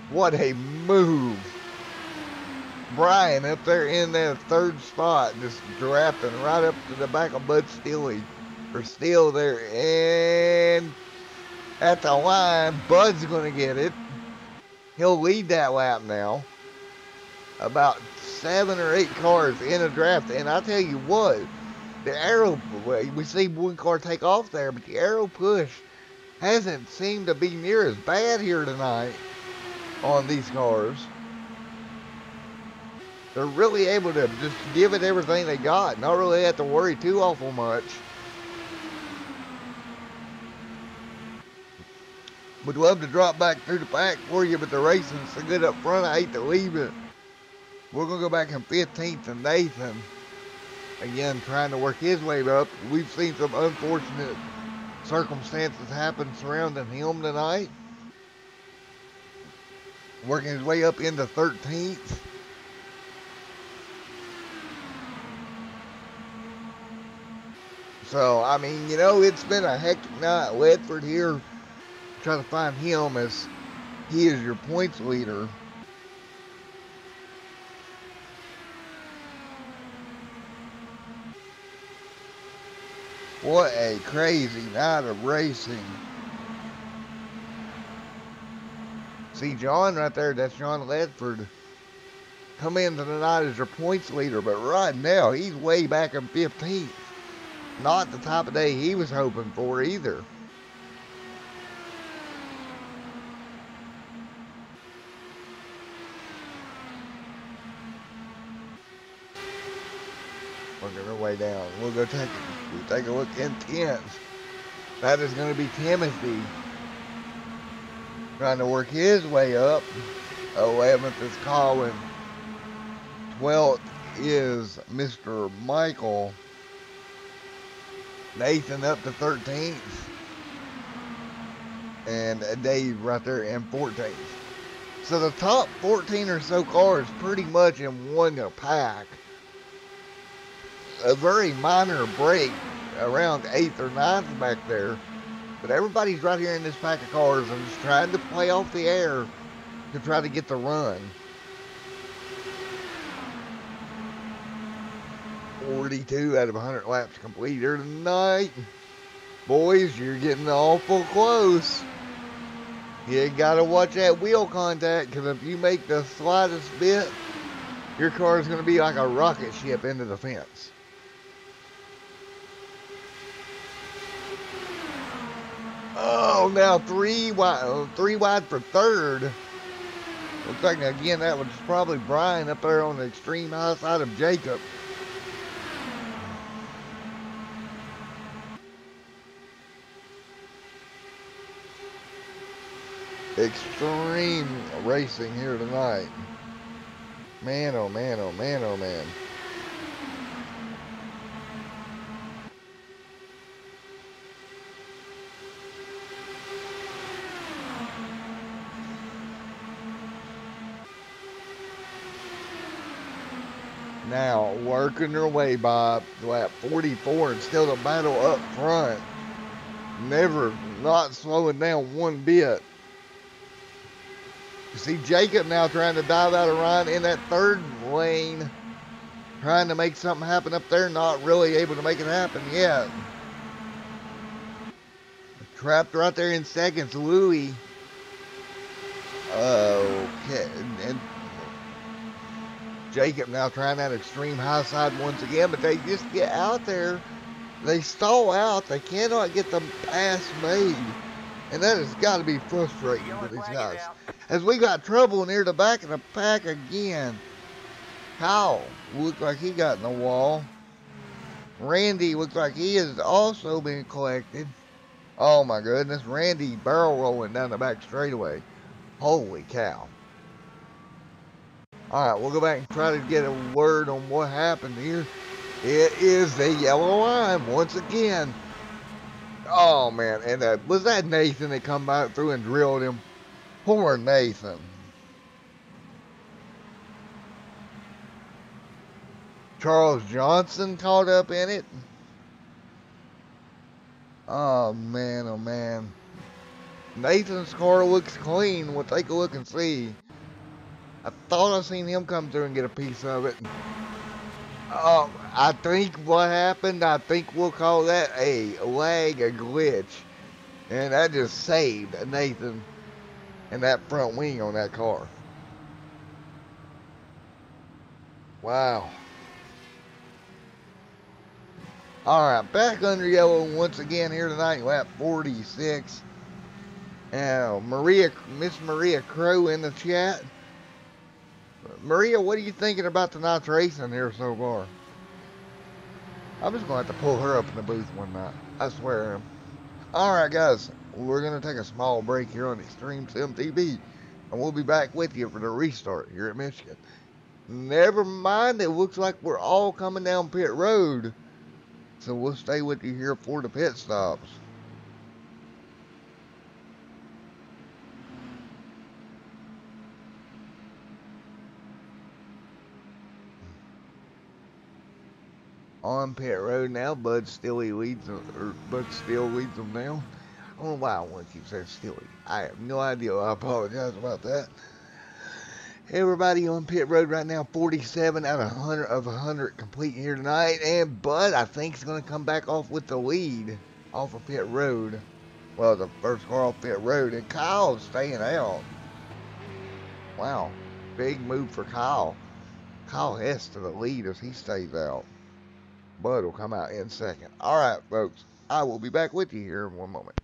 What a move. Brian up there in that third spot, just drafting right up to the back of Bud Steele. Or Steele there. And at the line, Bud's going to get it. He'll lead that lap now. About 7 or 8 cars in a draft. And I tell you what, the aero, we see one car take off there, but the aero push hasn't seemed to be near as bad here tonight on these cars. They're really able to just give it everything they got. Not really have to worry too awful much. Would love to drop back through the pack for you, but the racing's so good up front, I hate to leave it. We're going to go back in 15th and Nathan. Again, trying to work his way up. We've seen some unfortunate circumstances happen surrounding him tonight. Working his way up into 13th. So, I mean, you know, it's been a hectic night. Ledford here, trying to find him as he is your points leader. What a crazy night of racing. See John right there, that's John Ledford. Come into the night as your points leader, but right now he's way back in 15th. Not the type of day he was hoping for either. Working our way down. We'll take a look in 10th. That is going to be Timothy. Trying to work his way up. 11th is Colin. 12th is Mr. Michael. Nathan up to 13th. And Dave right there in 14th. So the top 14 or so cars pretty much in one pack. A very minor break around 8th or 9th back there. But everybody's right here in this pack of cars and just trying to play off the air to try to get the run. 42 out of 100 laps complete here tonight. Boys, you're getting awful close. You gotta watch that wheel contact, because if you make the slightest bit, your car is going to be like a rocket ship into the fence. Oh, now three wide for third. Looks like, again, that was probably Brian up there on the extreme high side of Jacob. Extreme racing here tonight. Man, oh man, oh man, oh man. now working their way by lap 44 and still the battle up front. Never not slowing down one bit. You see Jacob now trying to dive out of Ryan in that third lane, trying to make something happen up there, not really able to make it happen yet. Trapped right there in seconds, Louis. Okay, and Jacob now trying that extreme high side once again, but they just get out there. They stall out. They cannot get the pass made. And that has got to be frustrating for these guys. As we got trouble near the back of the pack again. Kyle looked like he got in the wall. Randy looks like he has also been collected. Oh my goodness. Randy barrel rolling down the back straightaway. Holy cow. Alright, we'll go back and try to get a word on what happened here. It is the yellow line once again. Oh man, and was that Nathan that come back through and drilled him? Poor Nathan. Charles Johnson caught up in it. Oh man, oh man. Nathan's car looks clean. We'll take a look and see. I thought I seen him come through and get a piece of it. I think what happened, I think we'll call that a lag, a glitch. And that just saved Nathan and that front wing on that car. Wow. Alright, back under yellow once again here tonight, lap 46. Now, Miss Maria Crow in the chat. Maria, what are you thinking about the night racing here so far? I'm just going to have to pull her up in the booth one night. I swear. Alright, guys. We're going to take a small break here on Extreme Sim TV. And we'll be back with you for the restart here at Michigan. Never mind, it looks like we're all coming down pit road. So we'll stay with you here for the pit stops. On pit road now, Bud still leads them now. I don't know why I want to keep saying Steely. I have no idea. I apologize about that. Everybody on pit road right now, 47 out of 100 complete here tonight. And Bud, I think, is going to come back off with the lead off of pit road. Well, the first car off pit road. And Kyle's staying out. Wow. Big move for Kyle. Kyle has to the lead as he stays out. Bud will come out in second. All right, folks. I will be back with you here in one moment.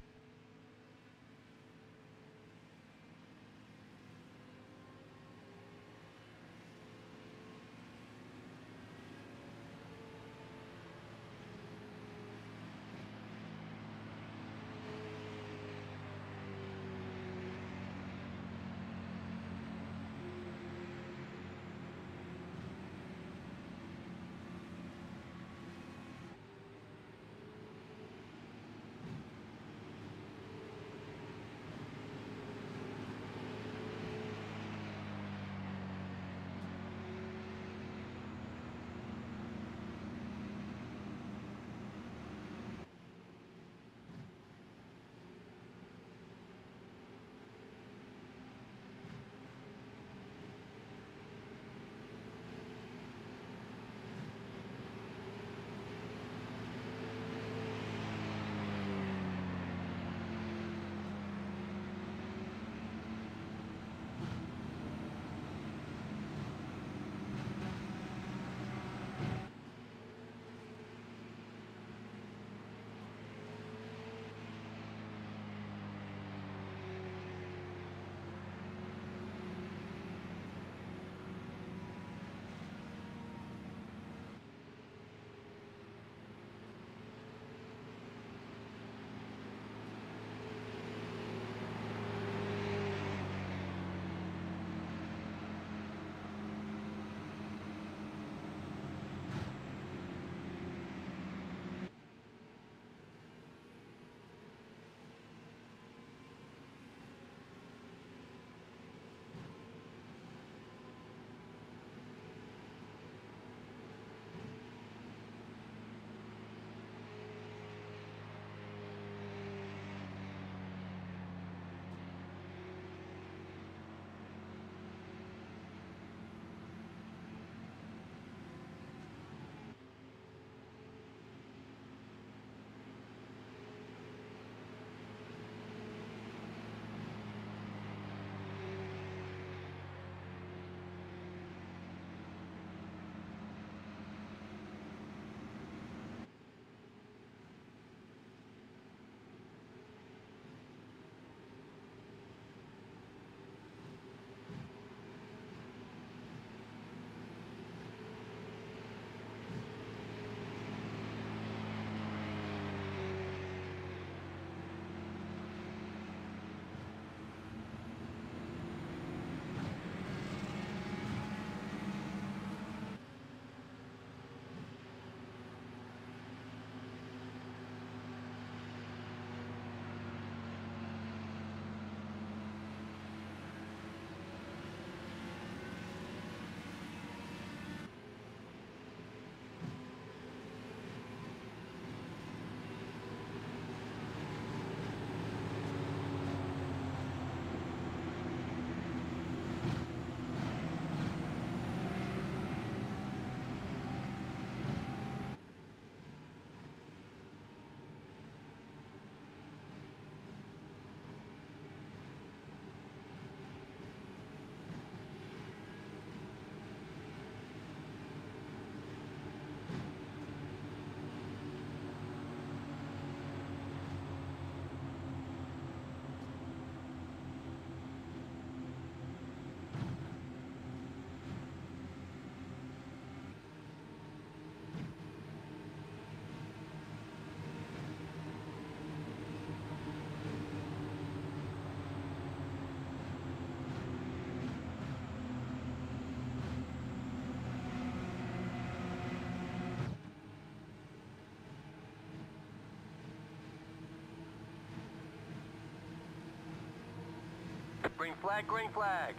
Green flag, green flag.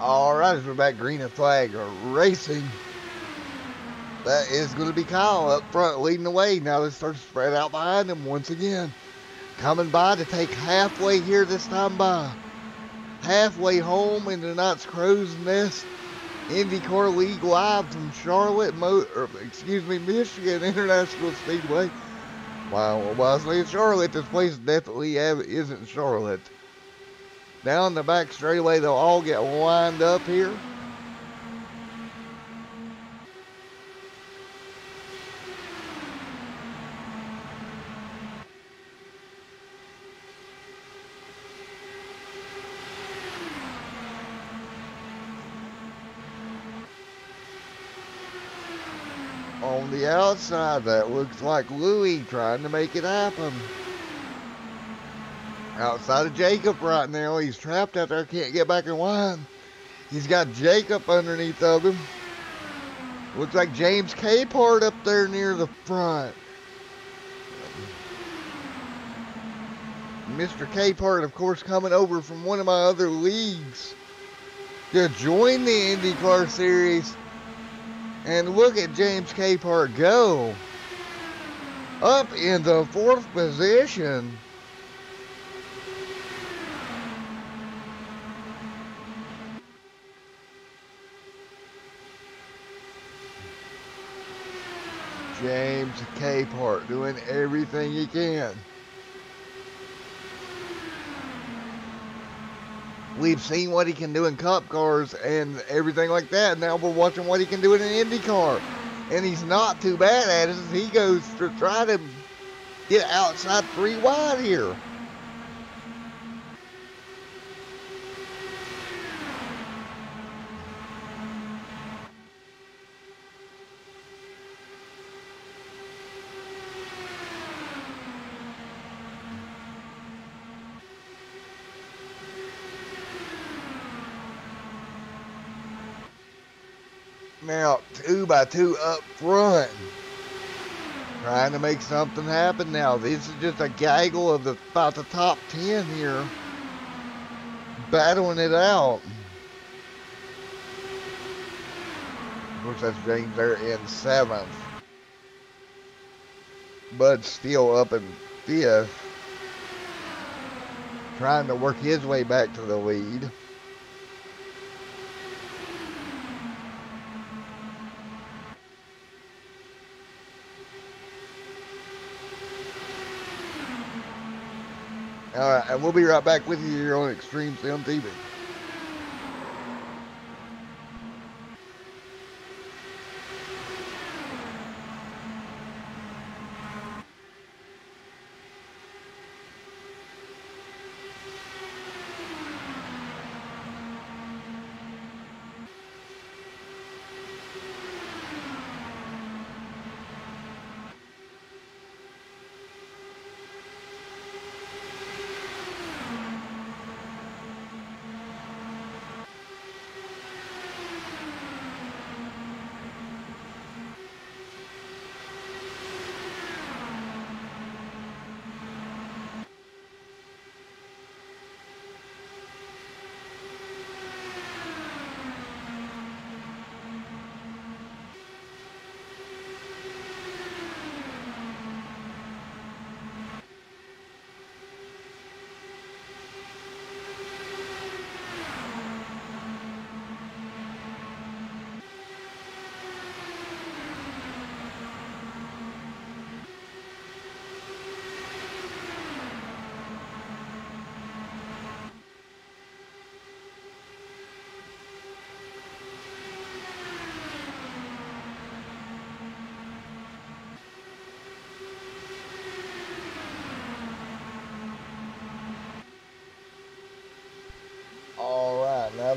All right, as we're back, green flag racing. That is going to be Kyle up front leading the way. Now let's start to spread out behind him once again. Coming by to take halfway here this time by. Halfway home in tonight's Crowsnest Indycar League live from Charlotte, Michigan International Speedway. Wow, well, I say Charlotte, this place definitely isn't Charlotte. Down the back straightaway, they'll all get lined up here. On the outside, that looks like Louie trying to make it happen. Outside of Jacob right now, he's trapped out there, can't get back in line. He's got Jacob underneath of him. Looks like James Capehart up there near the front. Mr. Capehart, of course, coming over from one of my other leagues to join the IndyCar series. And look at James Capehart go. Up in the 4th position. James Capehart doing everything he can. We've seen what he can do in Cup cars and everything like that. Now we're watching what he can do in an IndyCar. And he's not too bad at it as he goes to try to get outside 3 wide here. Now 2 by 2 up front, trying to make something happen. Now this is just a gaggle of about the top 10 here, battling it out. Of course, that's James there in 7th. Bud's still up in 5th, trying to work his way back to the lead. All right, and we'll be right back with you here on Extreme Sim TV.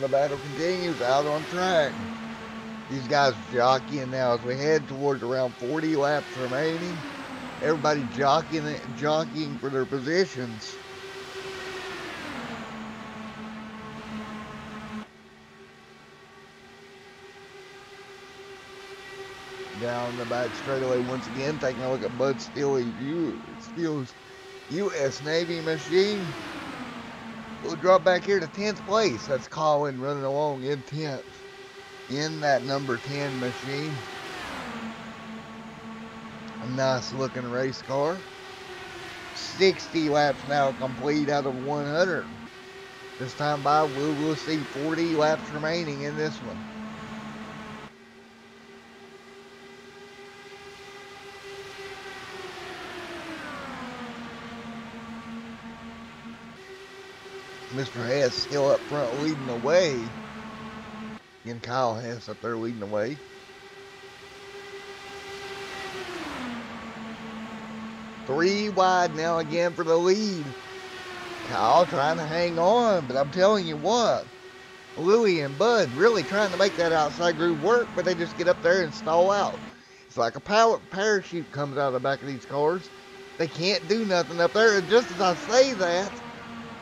the battle continues out on track. These guys jockeying now as we head towards around 40 laps remaining. Everybody jockeying for their positions. Down the back straightaway once again, taking a look at Bud Steele's U.S. Navy machine. We'll drop back here to 10th place. That's Colin running along in 10th in that number 10 machine. A nice looking race car. 60 laps now complete out of 100. This time by, we'll see 40 laps remaining in this one. Mr. Hess still up front leading the way. And Kyle Hess up there leading the way. Three wide now again for the lead. Kyle trying to hang on, but I'm telling you what, Louie and Bud really trying to make that outside groove work, but they just get up there and stall out. It's like a parachute comes out of the back of these cars. They can't do nothing up there. And just as I say that,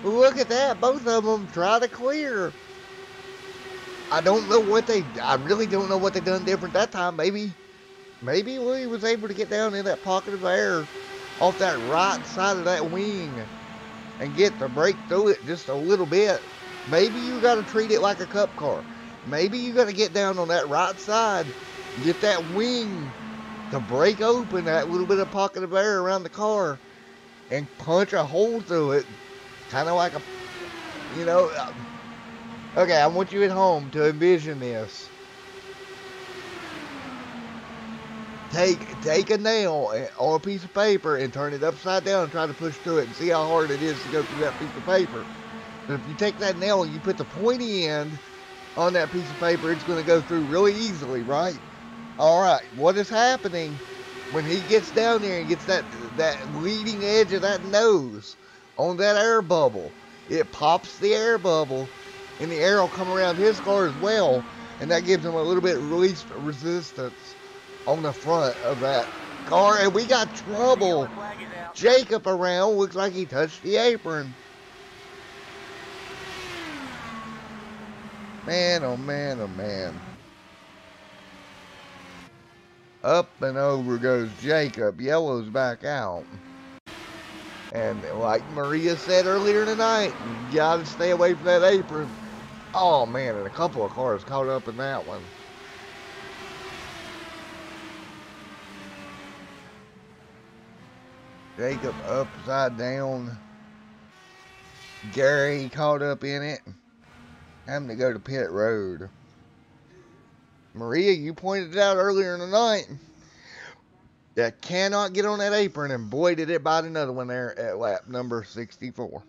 look at that. Both of them try to clear. I really don't know what they done different that time. Maybe Louie was able to get down in that pocket of air off that right side of that wing and get the brake through it just a little bit. Maybe you got to treat it like a cup car. Maybe you got to get down on that right side, get that wing to break open that little bit of pocket of air around the car and punch a hole through it. Kind of like a, okay, I want you at home to envision this. Take a nail on a piece of paper and turn it upside down and try to push through it and see how hard it is to go through that piece of paper. But if you take that nail and you put the pointy end on that piece of paper, it's going to go through really easily, right? All right, what is happening when he gets down there and gets that leading edge of that nose on that air bubble? It pops the air bubble, and the air will come around his car as well, and that gives him a little bit of released resistance on the front of that car. And we got trouble. Jacob around, looks like he touched the apron. Man, oh man, oh man. Up and over goes Jacob. Yellow's back out. And like Maria said earlier tonight, you gotta stay away from that apron. Oh man, and a couple of cars caught up in that one. Jacob upside down. Gary caught up in it. Having to go to pit road. Maria, you pointed it out earlier in the night. That cannot get on that apron, and boy did it bite another one there at lap number 64.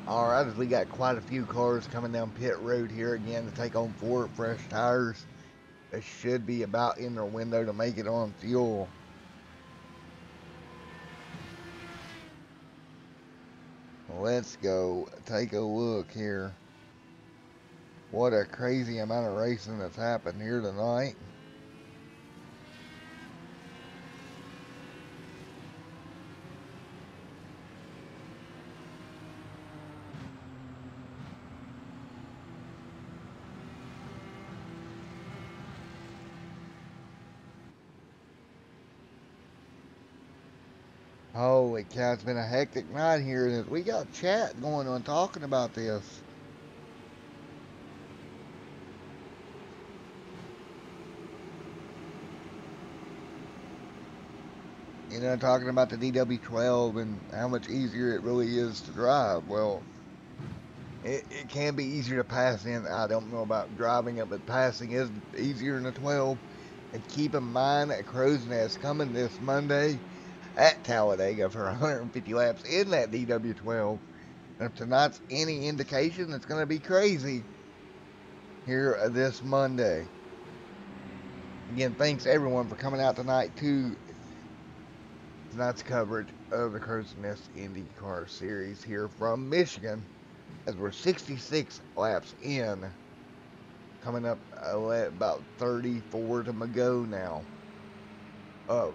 Alright, as we got quite a few cars coming down pit road here again to take on 4 fresh tires. They should be about in their window to make it on fuel. Let's go take a look here. What a crazy amount of racing that's happened here tonight. Holy cow, it's been a hectic night here, and we got chat going on talking about this. You know, talking about the DW12 and how much easier it really is to drive. Well, it can be easier to pass in. I don't know about driving it, but passing is easier in the 12. And keep in mind that Crowsnest coming this Monday at Talladega for 150 laps in that DW12. And if tonight's any indication, it's going to be crazy here this Monday. Again, thanks everyone for coming out tonight to tonight's coverage of the Crowsnest Indycar Series here from Michigan, as we're 66 laps in, coming up about 34 to go now. Oh,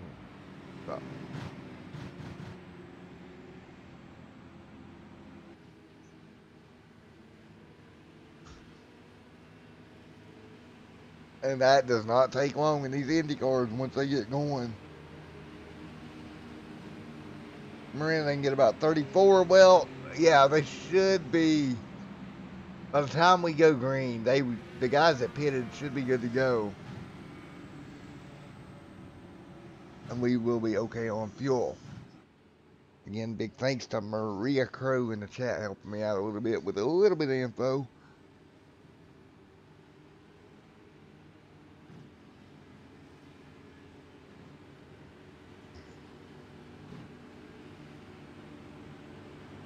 and that does not take long in these Indy cars once they get going. Marina, they can get about 34. Well, yeah, they should be. By the time we go green, the guys that pitted should be good to go. And we will be okay on fuel. Again, big thanks to Maria Crow in the chat helping me out a little bit with a little bit of info.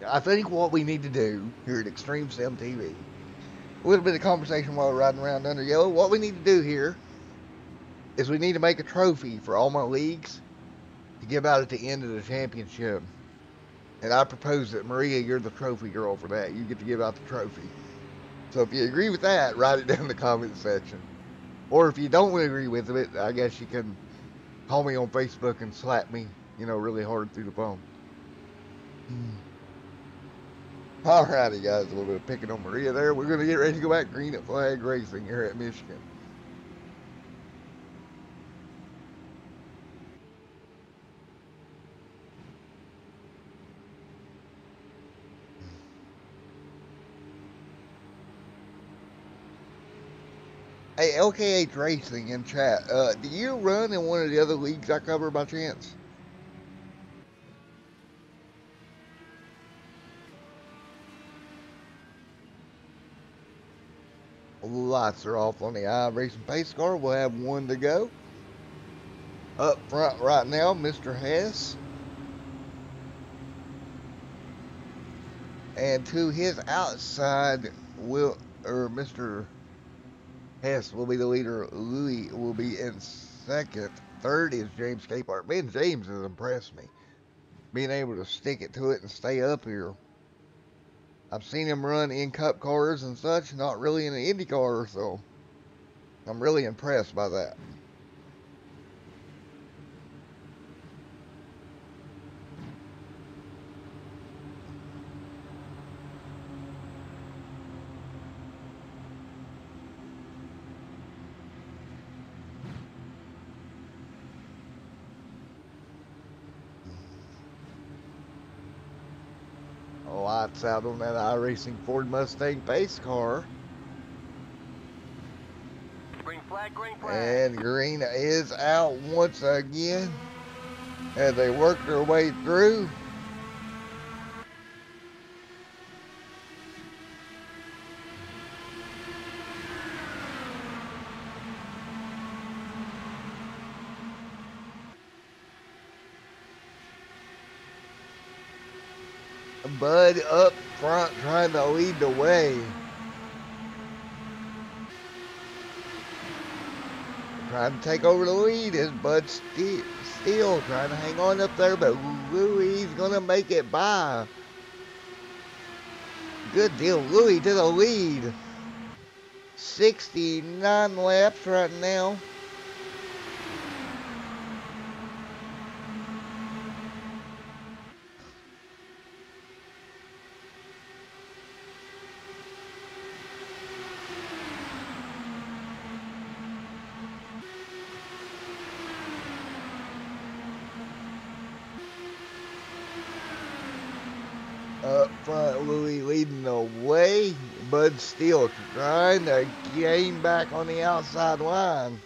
I think what we need to do here at Extreme Sim TV, a little bit of conversation while we're riding around under yellow, what we need to do here is we need to make a trophy for all my leagues to give out at the end of the championship. And I propose that, Maria, you're the trophy girl for that. You get to give out the trophy. So if you agree with that, write it down in the comment section. Or if you don't agree with it, I guess you can call me on Facebook and slap me, you know, really hard through the phone. Alrighty, guys, a little bit of picking on Maria there. We're going to get ready to go back green at Flag Racing here at Michigan. Hey, LKH Racing in chat, do you run in one of the other leagues I cover by chance? Lights are off on the iRacing pace car. We'll have one to go. Up front right now, Mr. Hess. And to his outside, Mr. Hess will be the leader. Louis will be in second. Third is James Capehart. Man, James has impressed me. Being able to stick it to it and stay up here. I've seen him run in cup cars and such, not really in an Indy car, so I'm really impressed by that. Lights out on that iRacing Ford Mustang pace car. Green flag, green flag. And green is out once again as they work their way through. Bud up front trying to lead the way. Trying to take over the lead is Bud still trying to hang on up there, but Louis gonna make it by. Good deal, Louis to the lead. 69 laps right now. way. Bud's still trying to gain back on the outside line.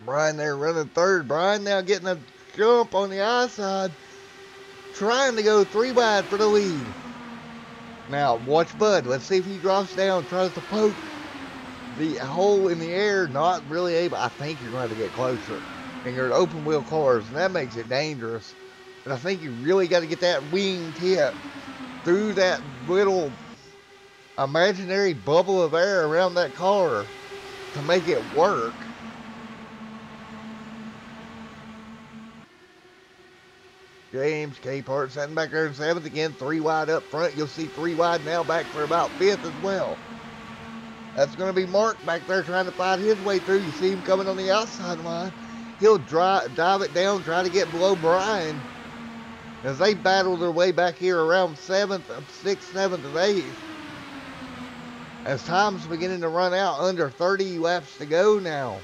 Brian there running third. Brian now getting a jump on the outside, trying to go 3 wide for the lead. Now watch Bud. Let's see if he drops down, tries to poke the hole in the air. Not really able. I think you're going to get closer. And you're open wheel cars, and that makes it dangerous. But I think you really got to get that wing tip through that little imaginary bubble of air around that car to make it work. James Capehart sitting back there in 7th again, 3 wide up front. You'll see 3 wide now back for about 5th as well. That's going to be Mark back there trying to fight his way through. You see him coming on the outside line. He'll dive it down, try to get below Brian as they battle their way back here around 7th, 6th, 7th, and 8th. As time's beginning to run out, under 30 laps to go now.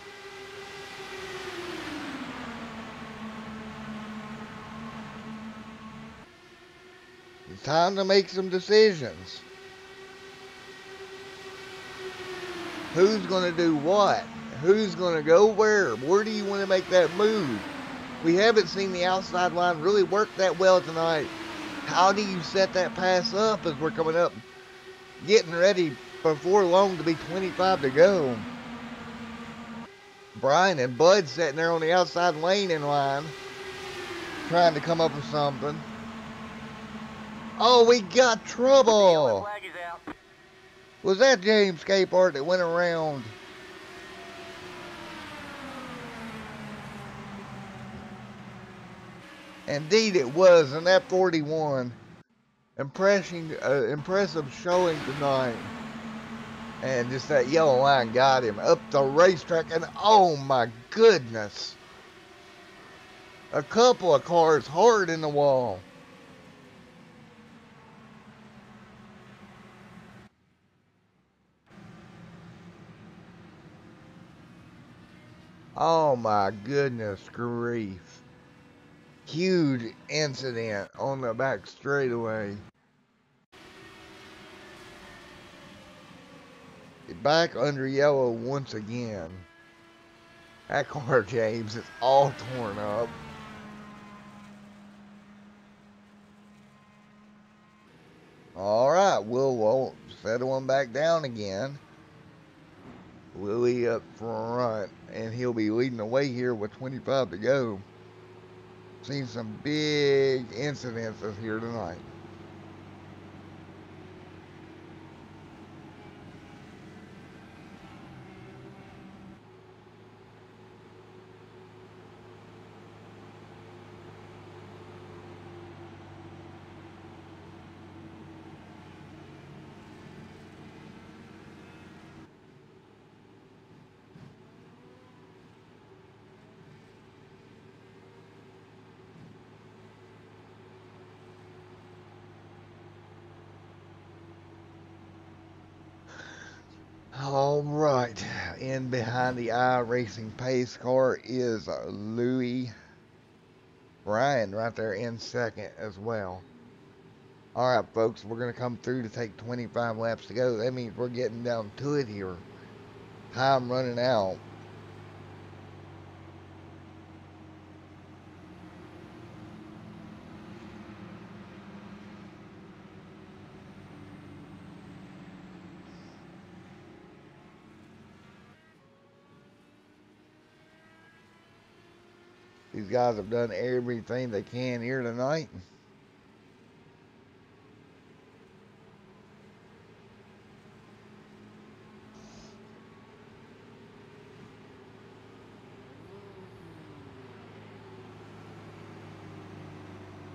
It's time to make some decisions. Who's going to do what? Who's going to go where? Where do you want to make that move? We haven't seen the outside line really work that well tonight. How do you set that pass up as we're coming up, getting ready before long to be 25 to go? Brian and Bud sitting there on the outside lane in line, trying to come up with something. Oh, we got trouble. Flag is out. Was that James Capehart that went around? Indeed it was, and that 41. Impressive showing tonight. And just that yellow line got him up the racetrack, and oh my goodness. A couple of cars hard in the wall. Oh my goodness grief. Huge incident on the back straightaway. Back under yellow once again. That car, James, is all torn up. Alright, we'll settle him back down again. Willie up front, and he'll be leading the way here with 25 to go. Seen some big incidences here tonight. All right, in behind the iRacing pace car is Louis Ryan right there in second as well. All right, folks, we're going to come through to take 25 laps to go. That means we're getting down to it here. Time running out. These guys have done everything they can here tonight.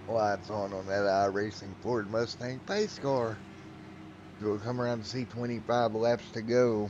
Lights on that iRacing Ford Mustang pace car. We'll come around to see 25 laps to go.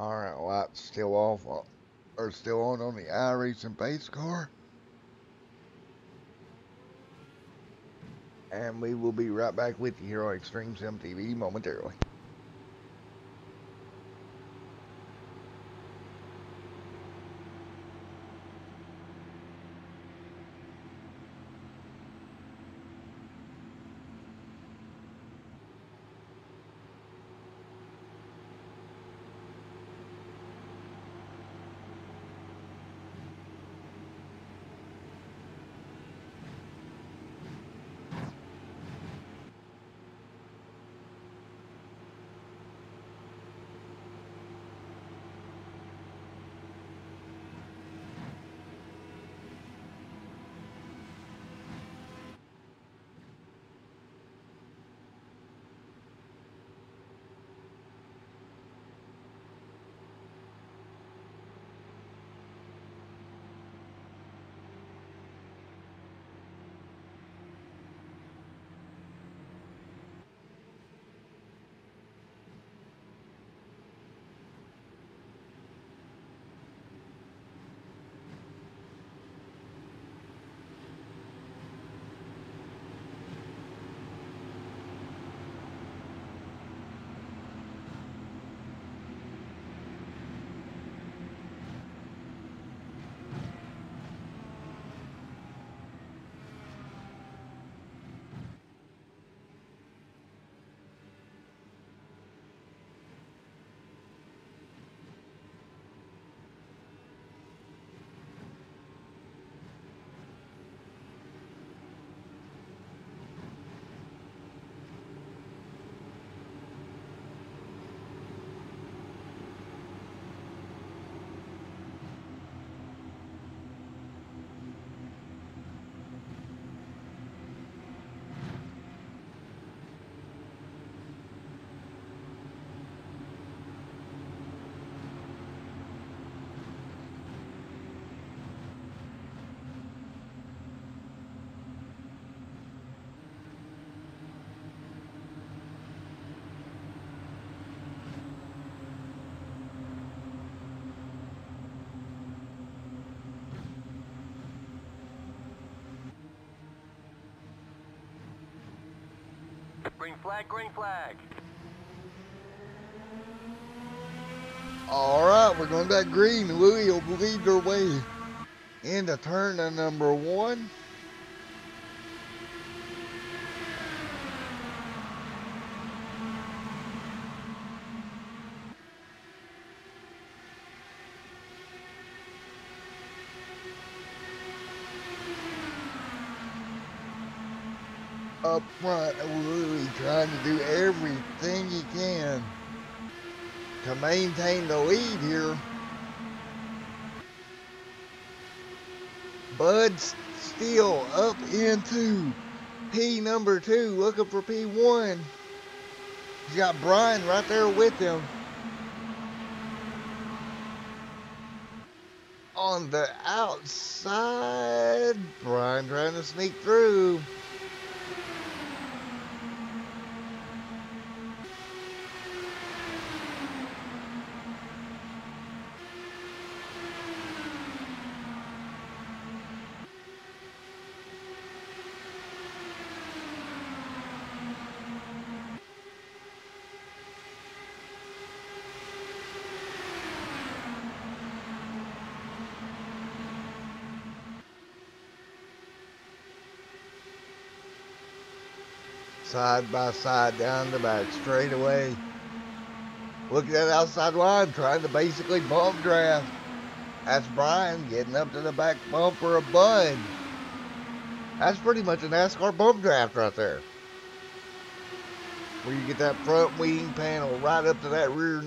Alright, lights still off, or still on the iRacing pace car. And we will be right back with you here on Extreme Sim TV momentarily. Green flag, green flag. Alright, we're going back green. Louis will lead their way into turn number 1. Up front, Louis trying to do everything he can to maintain the lead here. Bud's still up into P number 2, looking for P1. He's got Brian right there with him. On the outside, Brian trying to sneak through. Side by side down the back straightaway. Look at that outside line, trying to basically bump draft. That's Brian getting up to the back bumper of Bud. That's pretty much a NASCAR bump draft right there. Where you get that front wing panel right up to that rear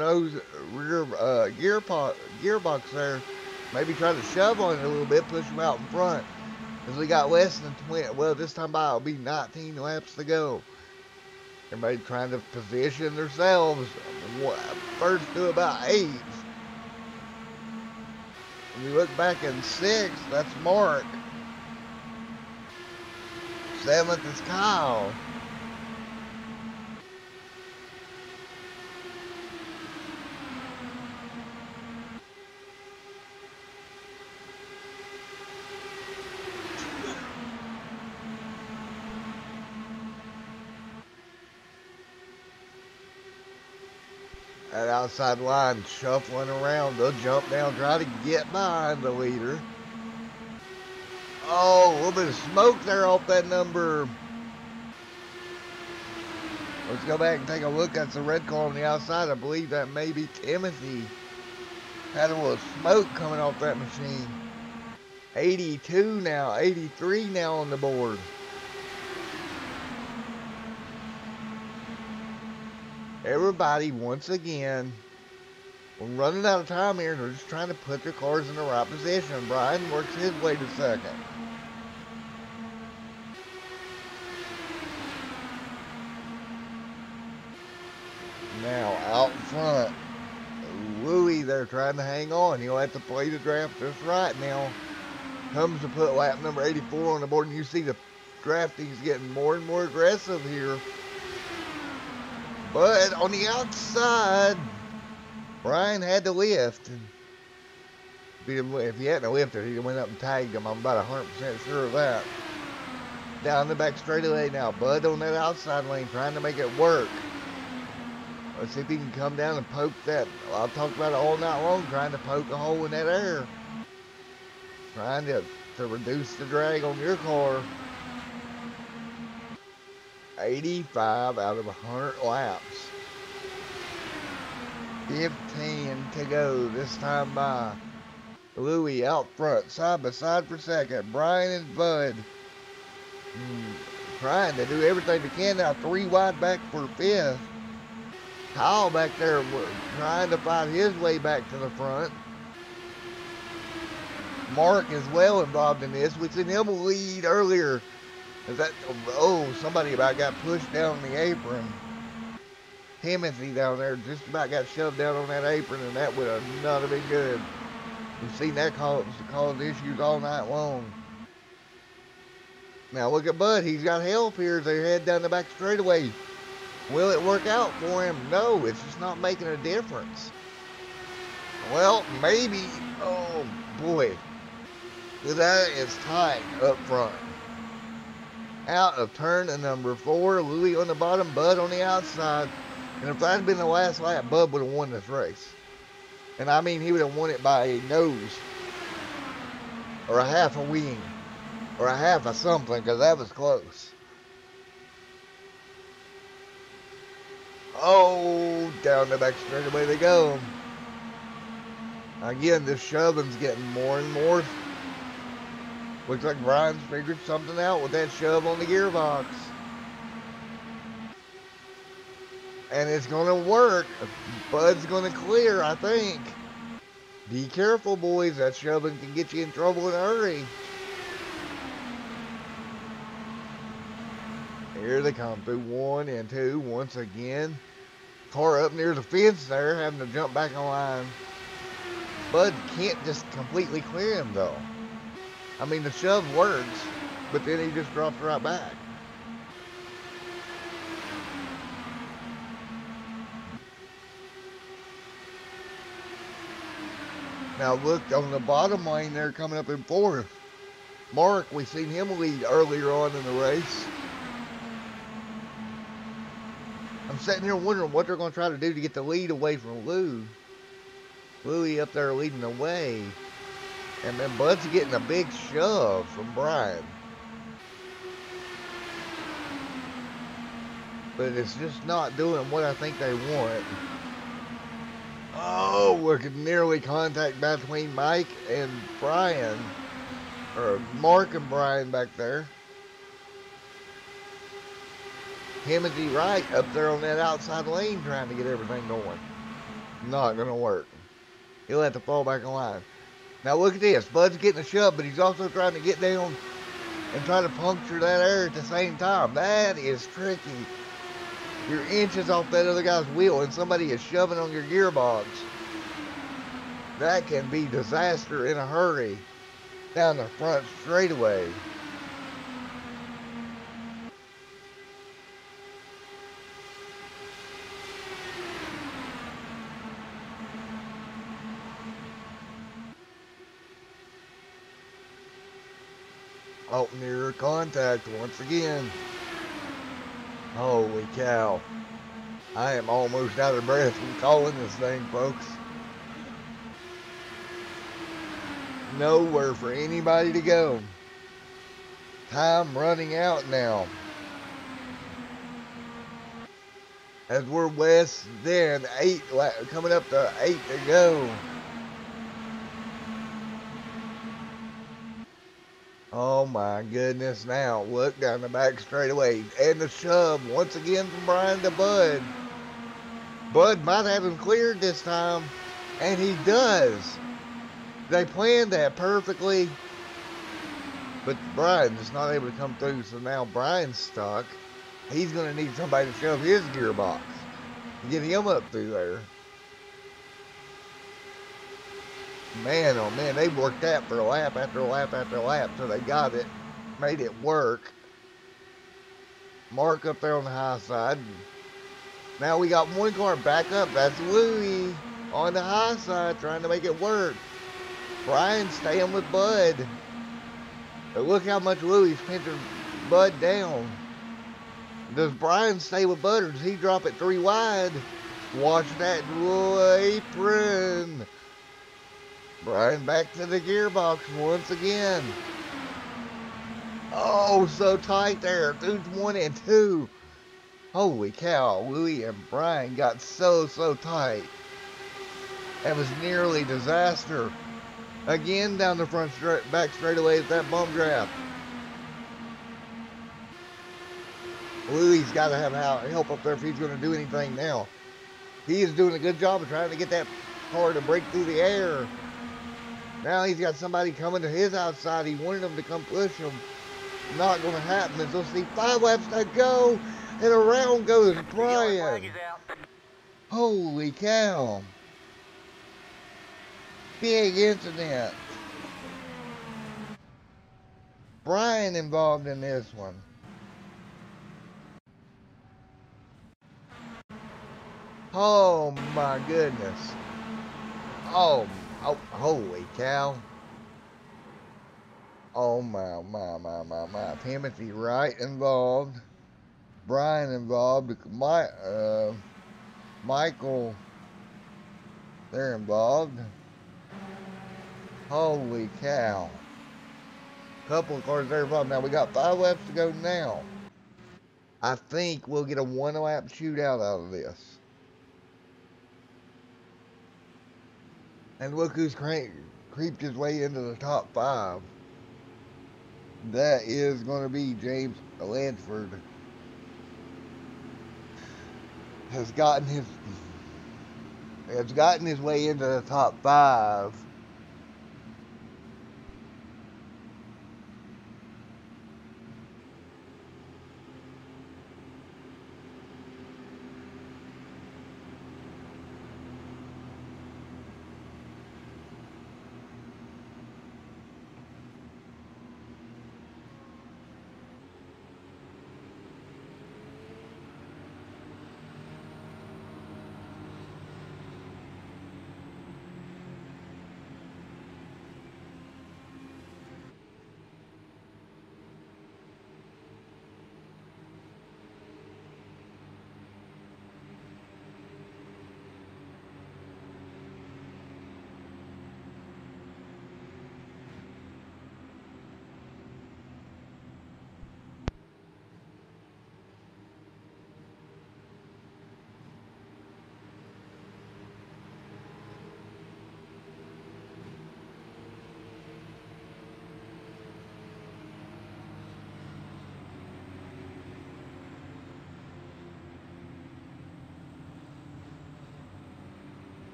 gearbox there. Maybe try to shove on it a little bit, push him out in front. Because we got less than 20, well, this time by it'll be 19 laps to go. Everybody trying to position themselves first to about 8th. When you look back in 6th, that's Mark. 7th is Kyle. That outside line shuffling around. They'll jump down, try to get behind the leader. Oh, a little bit of smoke there off that number. Let's go back and take a look. That's the red car on the outside. I believe that may be Timothy. Had a little smoke coming off that machine. 82 now, 83 now on the board. Everybody, once again, we're running out of time here. They're just trying to put their cars in the right position. Brian works his way to second. Now, out in front, Louie, they're trying to hang on. He'll have to play the draft just right now. Comes to put lap number 84 on the board, and you see the drafting's getting more and more aggressive here. But on the outside, Brian had to lift. And if he hadn't lifted, he'd have went up and tagged him. I'm about 100% sure of that. Down the back straightaway now. Bud on that outside lane trying to make it work. Let's see if he can come down and poke that. I've talked about it all night long, trying to poke a hole in that air. Trying to reduce the drag on your car. 85 out of 100 laps. 15 to go this time by. Louie out front, side by side for second. Brian and Bud trying to do everything they can now. 3 wide back for fifth. Kyle back there trying to fight his way back to the front. Mark is well involved in this. We seen him lead earlier. Somebody about got pushed down the apron. Timothy down there just about got shoved down on that apron, and that would have not have been good. We've seen that cause issues all night long. Now look at Bud. He's got help here as they head down the back straightaway. Will it work out for him? No, it's just not making a difference. Well, maybe. Oh, boy. That is tight up front. Out of turn to number 4. Louie on the bottom, Bud on the outside. And if that had been the last lap, Bud would have won this race. And I mean, he would have won it by a nose. Or a half a wing. Or a half of something, because that was close. Oh, down the back straightaway they go. Again, this shoving's getting more and more. Looks like Brian's figured something out with that shove on the gearbox. And it's going to work. Bud's going to clear, I think. Be careful, boys. That shoving can get you in trouble in a hurry. Here they come through 1 and 2 once again. Car up near the fence there, having to jump back on line. Bud can't just completely clear him, though. I mean, the shove works, but then he just drops right back. Now look on the bottom lane there coming up in 4th. Mark, we seen him lead earlier on in the race. I'm sitting here wondering what they're going to try to do to get the lead away from Lou. Louie up there leading the way. And then Bud's getting a big shove from Brian. But it's just not doing what I think they want. Oh, we could nearly contact between Mike and Brian. Or Mark and Brian back there. Timothy Wright up there on that outside lane trying to get everything going. Not going to work. He'll have to fall back on line. Now look at this. Bud's getting a shove, but he's also trying to get down and try to puncture that air at the same time. That is tricky. You're inches off that other guy's wheel and somebody is shoving on your gearbox. That can be disaster in a hurry down the front straightaway. Oh, near contact once again. Holy cow. I am almost out of breath from calling this thing, folks. Nowhere for anybody to go. Time running out now. As we're less than 8, coming up to 8 to go. Oh my goodness, now look down the back straightaway. And the shove once again from Brian to Bud. Bud might have him cleared this time. And he does. They planned that perfectly. But Brian is not able to come through. So now Brian's stuck. He's going to need somebody to shove his gearbox to get him up through there. Man, oh man, they worked that for lap after lap after lap till they got it, made it work. Mark up there on the high side. Now we got one car back up. That's Louie on the high side trying to make it work. Brian staying with Bud. But look how much Louie's pinching Bud down. Does Brian stay with Bud or does he drop it 3 wide? Watch that apron. Brian back to the gearbox once again. Oh, so tight there. Dudes 1 and 2. Holy cow. Louie and Brian got so tight. That was nearly disaster. Again down the front back straightaway at that bump draft. Louie's got to have help up there if he's going to do anything now. He is doing a good job of trying to get that car to break through the air. Now he's got somebody coming to his outside. He wanted them to come push him. Not going to happen. As we'll see 5 laps to go. And around goes Brian. Holy cow. Big incident. Brian involved in this one. Oh my goodness. Oh, holy cow. Oh my. Timothy Wright involved. Brian involved. Michael, they're involved. Holy cow. Couple of cars there involved. Now we got 5 laps to go now. I think we'll get a 1 lap shootout out of this. And look who's creeped his way into the top 5. That is going to be James Lansford. Has gotten his way into the top 5.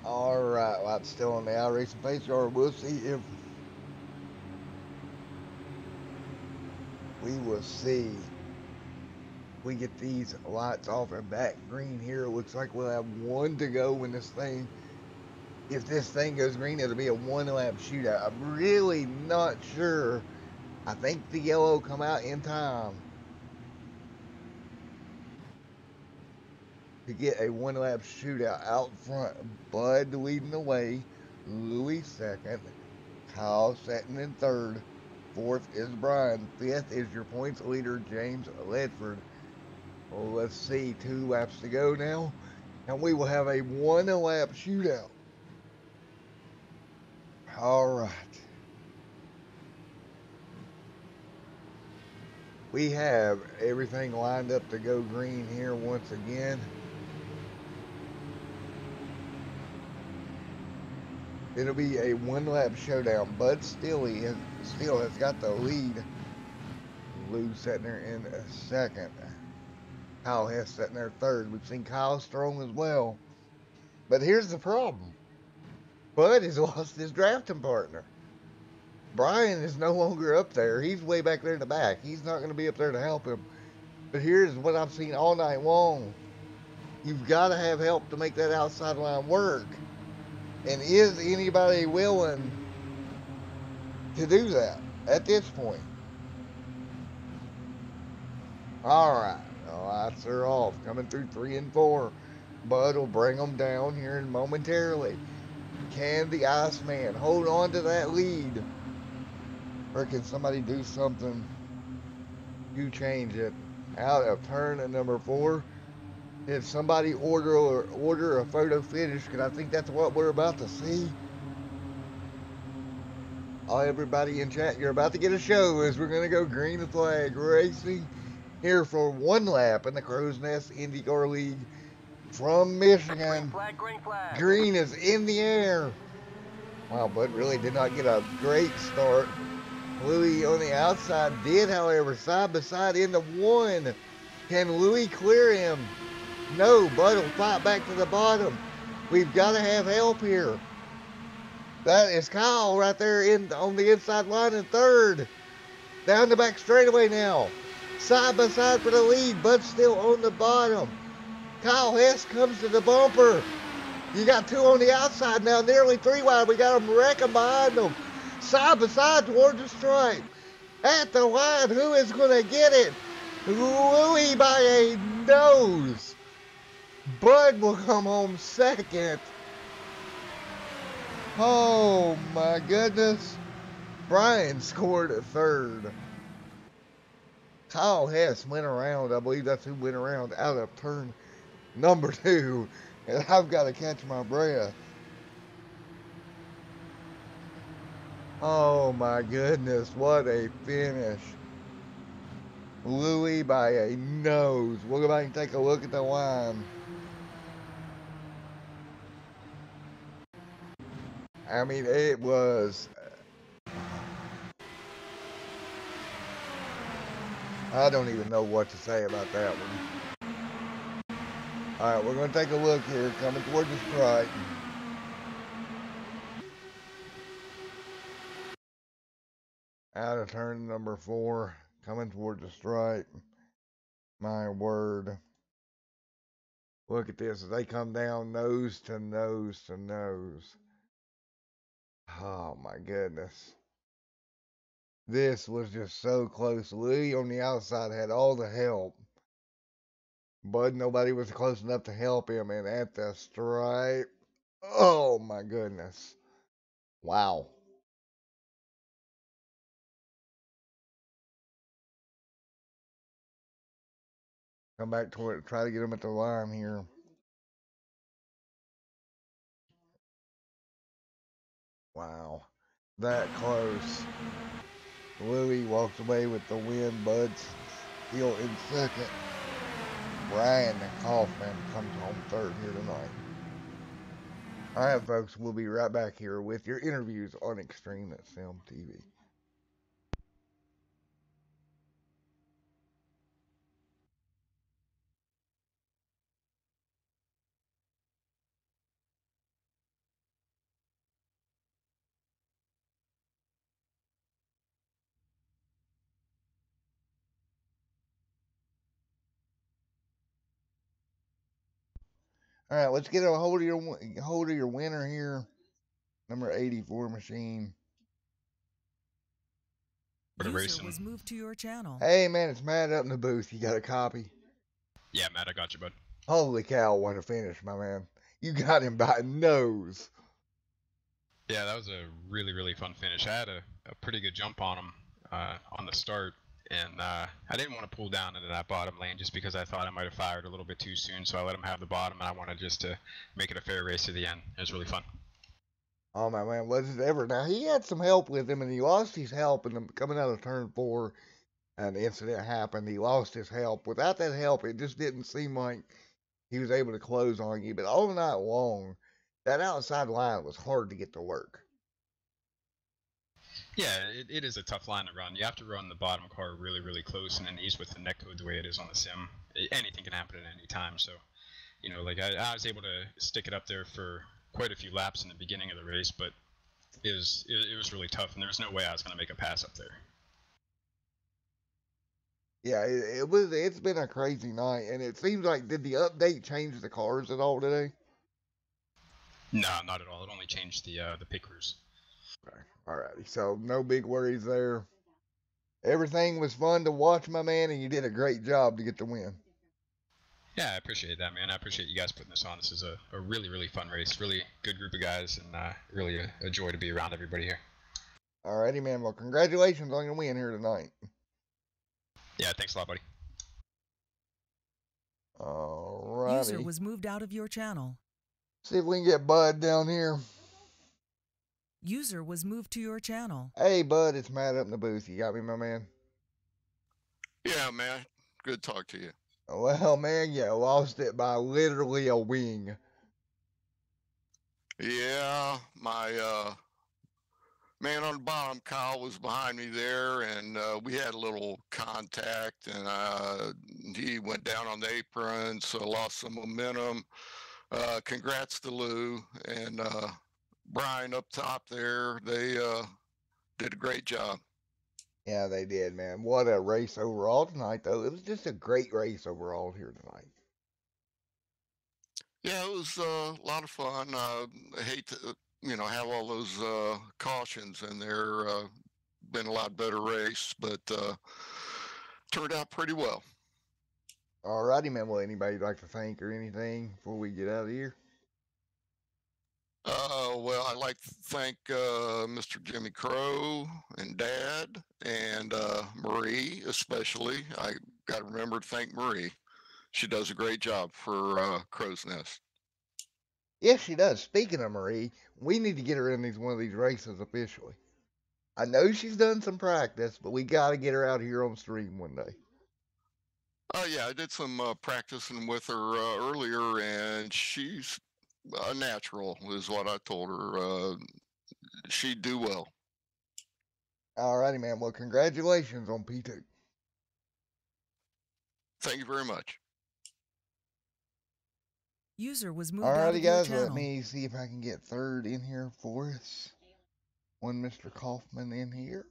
Alright, well, it's still on the iRacing page, or we'll see if we will see. We get these lights off and back green here. It looks like we'll have one to go when this thing, if this thing goes green, it'll be a 1 lap shootout. I'm really not sure. I think the yellow come out in time to get a 1 lap shootout out front. Bud leading the way, Louis second, Kyle second and third, fourth is Brian, fifth is your points leader James Ledford. Well, let's see, 2 laps to go now, and we will have a 1 lap shootout. All right. We have everything lined up to go green here once again. It'll be a 1 lap showdown. Bud still has got the lead. Lou sitting there in second. Kyle Hess sitting there third. We've seen Kyle strong as well. But here's the problem. Bud has lost his drafting partner. Brian is no longer up there. He's way back there in the back. He's not going to be up there to help him. But here's what I've seen all night long. You've got to have help to make that outside line work. And is anybody willing to do that at this point? All right. The lights are off. Coming through 3 and 4. Bud will bring them down here momentarily. Can the Iceman hold on to that lead? Or can somebody do something to change it? Out of turn at number 4. Did somebody order a photo finish? Because I think that's what we're about to see. Everybody in chat, you're about to get a show as we're going to go green flag racing here for 1 lap in the Crowsnest Indycar League from Michigan. Green flag. Green is in the air. Wow, Bud really did not get a great start. Louis on the outside did, however, side by side into 1. Can Louis clear him? No, Bud will fight back to the bottom. We've got to have help here. That is Kyle right there on the inside line in third. Down the back straightaway now. Side by side for the lead. Bud's still on the bottom. Kyle Hess comes to the bumper. You got 2 on the outside now, nearly 3 wide. We got them wrecking behind them. Side by side towards the stripe. At the line, who is going to get it? Louis by a nose. Bud will come home second. Oh my goodness. Brian scored at third. Kyle Hess went around. I believe that's who went around out of turn number 2. And I've got to catch my breath. Oh my goodness. What a finish. Louis by a nose. We'll go back and take a look at the line. I mean, it was... I don't even know what to say about that one. Alright, we're going to take a look here, coming toward the stripe. Out of turn number 4, coming toward the stripe. My word. Look at this, as they come down nose to nose to nose. Oh my goodness. This was just so close. Louis on the outside had all the help. But nobody was close enough to help him. And at the stripe, oh my goodness. Wow. Come back toward it, try to get him at the line here. Wow. That close. Louis walks away with the win. Bud's still in second. Brian Kaufman comes home third here tonight. Alright, folks, we'll be right back here with your interviews on Extreme Film TV. All right, let's get a hold of your winner here. Number 84 machine. User was moved to your channel. Hey man, it's Matt up in the booth. You got a copy? Yeah, Matt, I got you, bud. Holy cow, what a finish, my man. You got him by nose. Yeah, that was a really, really fun finish. I had a pretty good jump on him on the start, and I didn't want to pull down into that bottom lane just because I thought I might have fired a little bit too soon, so I let him have the bottom, and I wanted just to make it a fair race to the end. It was really fun. Oh my man, was it ever. Now, he had some help with him, and he lost his help coming out of turn 4. An incident happened. He lost his help. Without that help, it just didn't seem like he was able to close on you. But all night long, that outside line was hard to get to work. Yeah, it is a tough line to run. You have to run the bottom car really, really close, and then ease with the neck code the way it is on the sim. Anything can happen at any time. So, you know, like I was able to stick it up there for quite a few laps in the beginning of the race, but it was really tough, and there was no way I was going to make a pass up there. Yeah, it's been a crazy night, and it seems like, did the update change the cars at all today? No, not at all. It only changed the pit crews. Okay. Alrighty, so no big worries there. Everything was fun to watch, my man, and you did a great job to get the win. Yeah, I appreciate that, man. I appreciate you guys putting this on. This is a really, really fun race. Really good group of guys, and really a joy to be around everybody here. Alrighty, man. Well, congratulations on your win here tonight. Yeah, thanks a lot, buddy. Alrighty. User was moved out of your channel. See if we can get Bud down here. User was moved to your channel. Hey, Bud, it's Matt up in the booth. You got me, my man? Yeah, man. Good to talk to you. Well, man, you lost it by literally a wing. Yeah, my man on the bottom, Kyle, was behind me there, and we had a little contact, and he went down on the apron, so lost some momentum. Congrats to Lou and Brian up top there. They did a great job. Yeah, they did, man. What a race overall tonight, though. It was just a great race overall here tonight. Yeah, it was a lot of fun. I hate to, have all those cautions in there. Been a lot better race, but turned out pretty well. Alrighty, man. Well, anybody like to thank or anything before we get out of here? Well, I'd like to thank Mr. Jimmy Crow and Dad and Marie especially. I got to remember to thank Marie. She does a great job for Crowsnest. Yes, she does. Speaking of Marie, we need to get her in one of these races officially. I know she's done some practice, but we got to get her out here on stream one day. Oh, yeah, I did some practicing with her earlier, and she's a natural, is what I told her. She'd do well. Alrighty, man. Well, congratulations on P2. Thank you very much. User was moved out of Alrighty, your guys. channel. Let me see if I can get third in here for us. One Mr. Kaufman in here.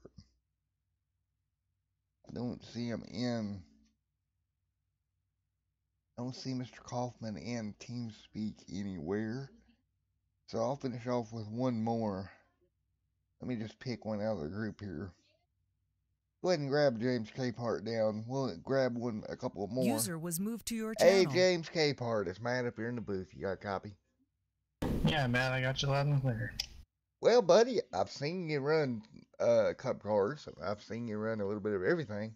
I don't see him in. I don't see Mr. Kaufman in TeamSpeak anywhere. So I'll finish off with one more. Let me just pick one out of the group here. Go ahead and grab James Capehart down. We'll grab a couple more. User was moved to your Hey, channel. James Capehart, it's Matt up here in the booth. You got a copy? Yeah, Matt, I got you loud and clear. Well, buddy, I've seen you run cup cars. I've seen you run a little bit of everything.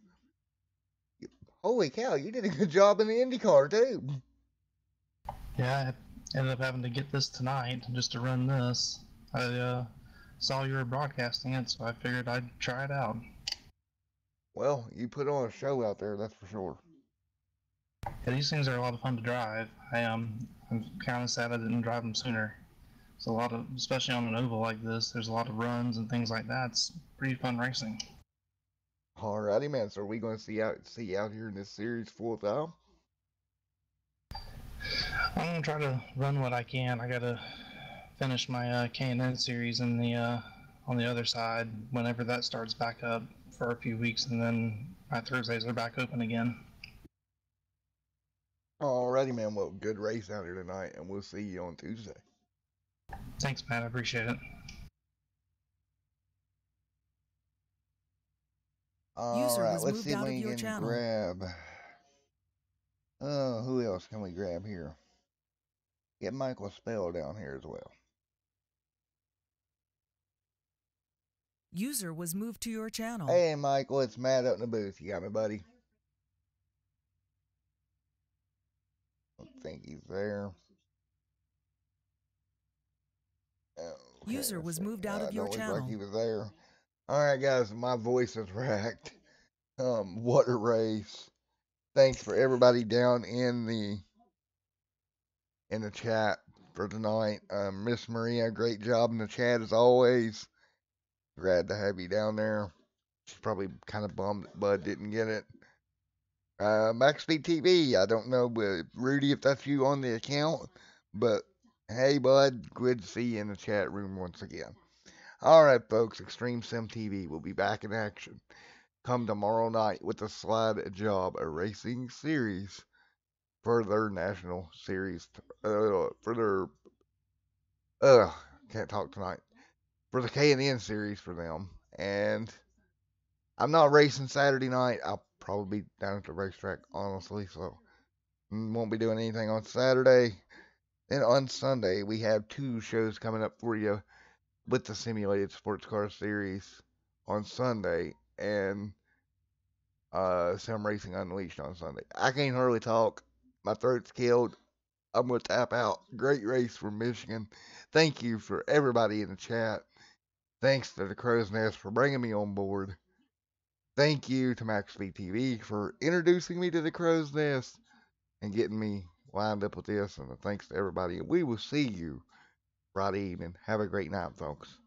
Holy cow, you did a good job in the IndyCar, too. Yeah, I ended up having to get this tonight just to run this. I saw you were broadcasting it, so I figured I'd try it out. Well, you put on a show out there, that's for sure. Yeah, these things are a lot of fun to drive. I'm kind of sad I didn't drive them sooner. It's a lot of, especially on an oval like this, there's a lot of runs and things like that. It's pretty fun racing. Alrighty, man. So are we going to see out here in this series full time? I'm gonna try to run what I can. I gotta finish my K&N series in the on the other side whenever that starts back up for a few weeks, and then my Thursdays are back open again. Alrighty, man. Well, good race out here tonight, and we'll see you on Tuesday. Thanks, Matt. I appreciate it. User Alright, was let's moved see if out of we your can channel. grab. Who else can we grab here? Get Michael Spell down here as well. User was moved to your channel. Hey, Michael, it's Matt up in the booth. You got me, buddy? I think he's there. Okay, User was moved out of your don't look channel. like he was there. Alright, guys, my voice is racked. What a race. Thanks for everybody down in the chat for tonight. Miss Maria, great job in the chat as always. Glad to have you down there. She's probably kind of bummed that Bud didn't get it. MaxSpeed TV, I don't know, but Rudy, if that's you on the account, but hey, Bud, good to see you in the chat room once again. Alright, folks, Extreme Sim TV will be back in action come tomorrow night with the Slide Job Racing Series for their national series, for their, can't talk tonight, for the K&N series for them. And I'm not racing Saturday night. I'll probably be down at the racetrack, honestly, so won't be doing anything on Saturday. Then on Sunday, we have 2 shows coming up for you with the Simulated Sports Car Series on Sunday and Sim Racing Unleashed on Sunday. I can't hardly talk. My throat's killed. I'm going to tap out. Great race from Michigan. Thank you for everybody in the chat. Thanks to the Crow's Nest for bringing me on board. Thank you to MaxSpeed TV for introducing me to the Crow's Nest and getting me lined up with this. And thanks to everybody. We will see you Friday evening. Have a great night, folks.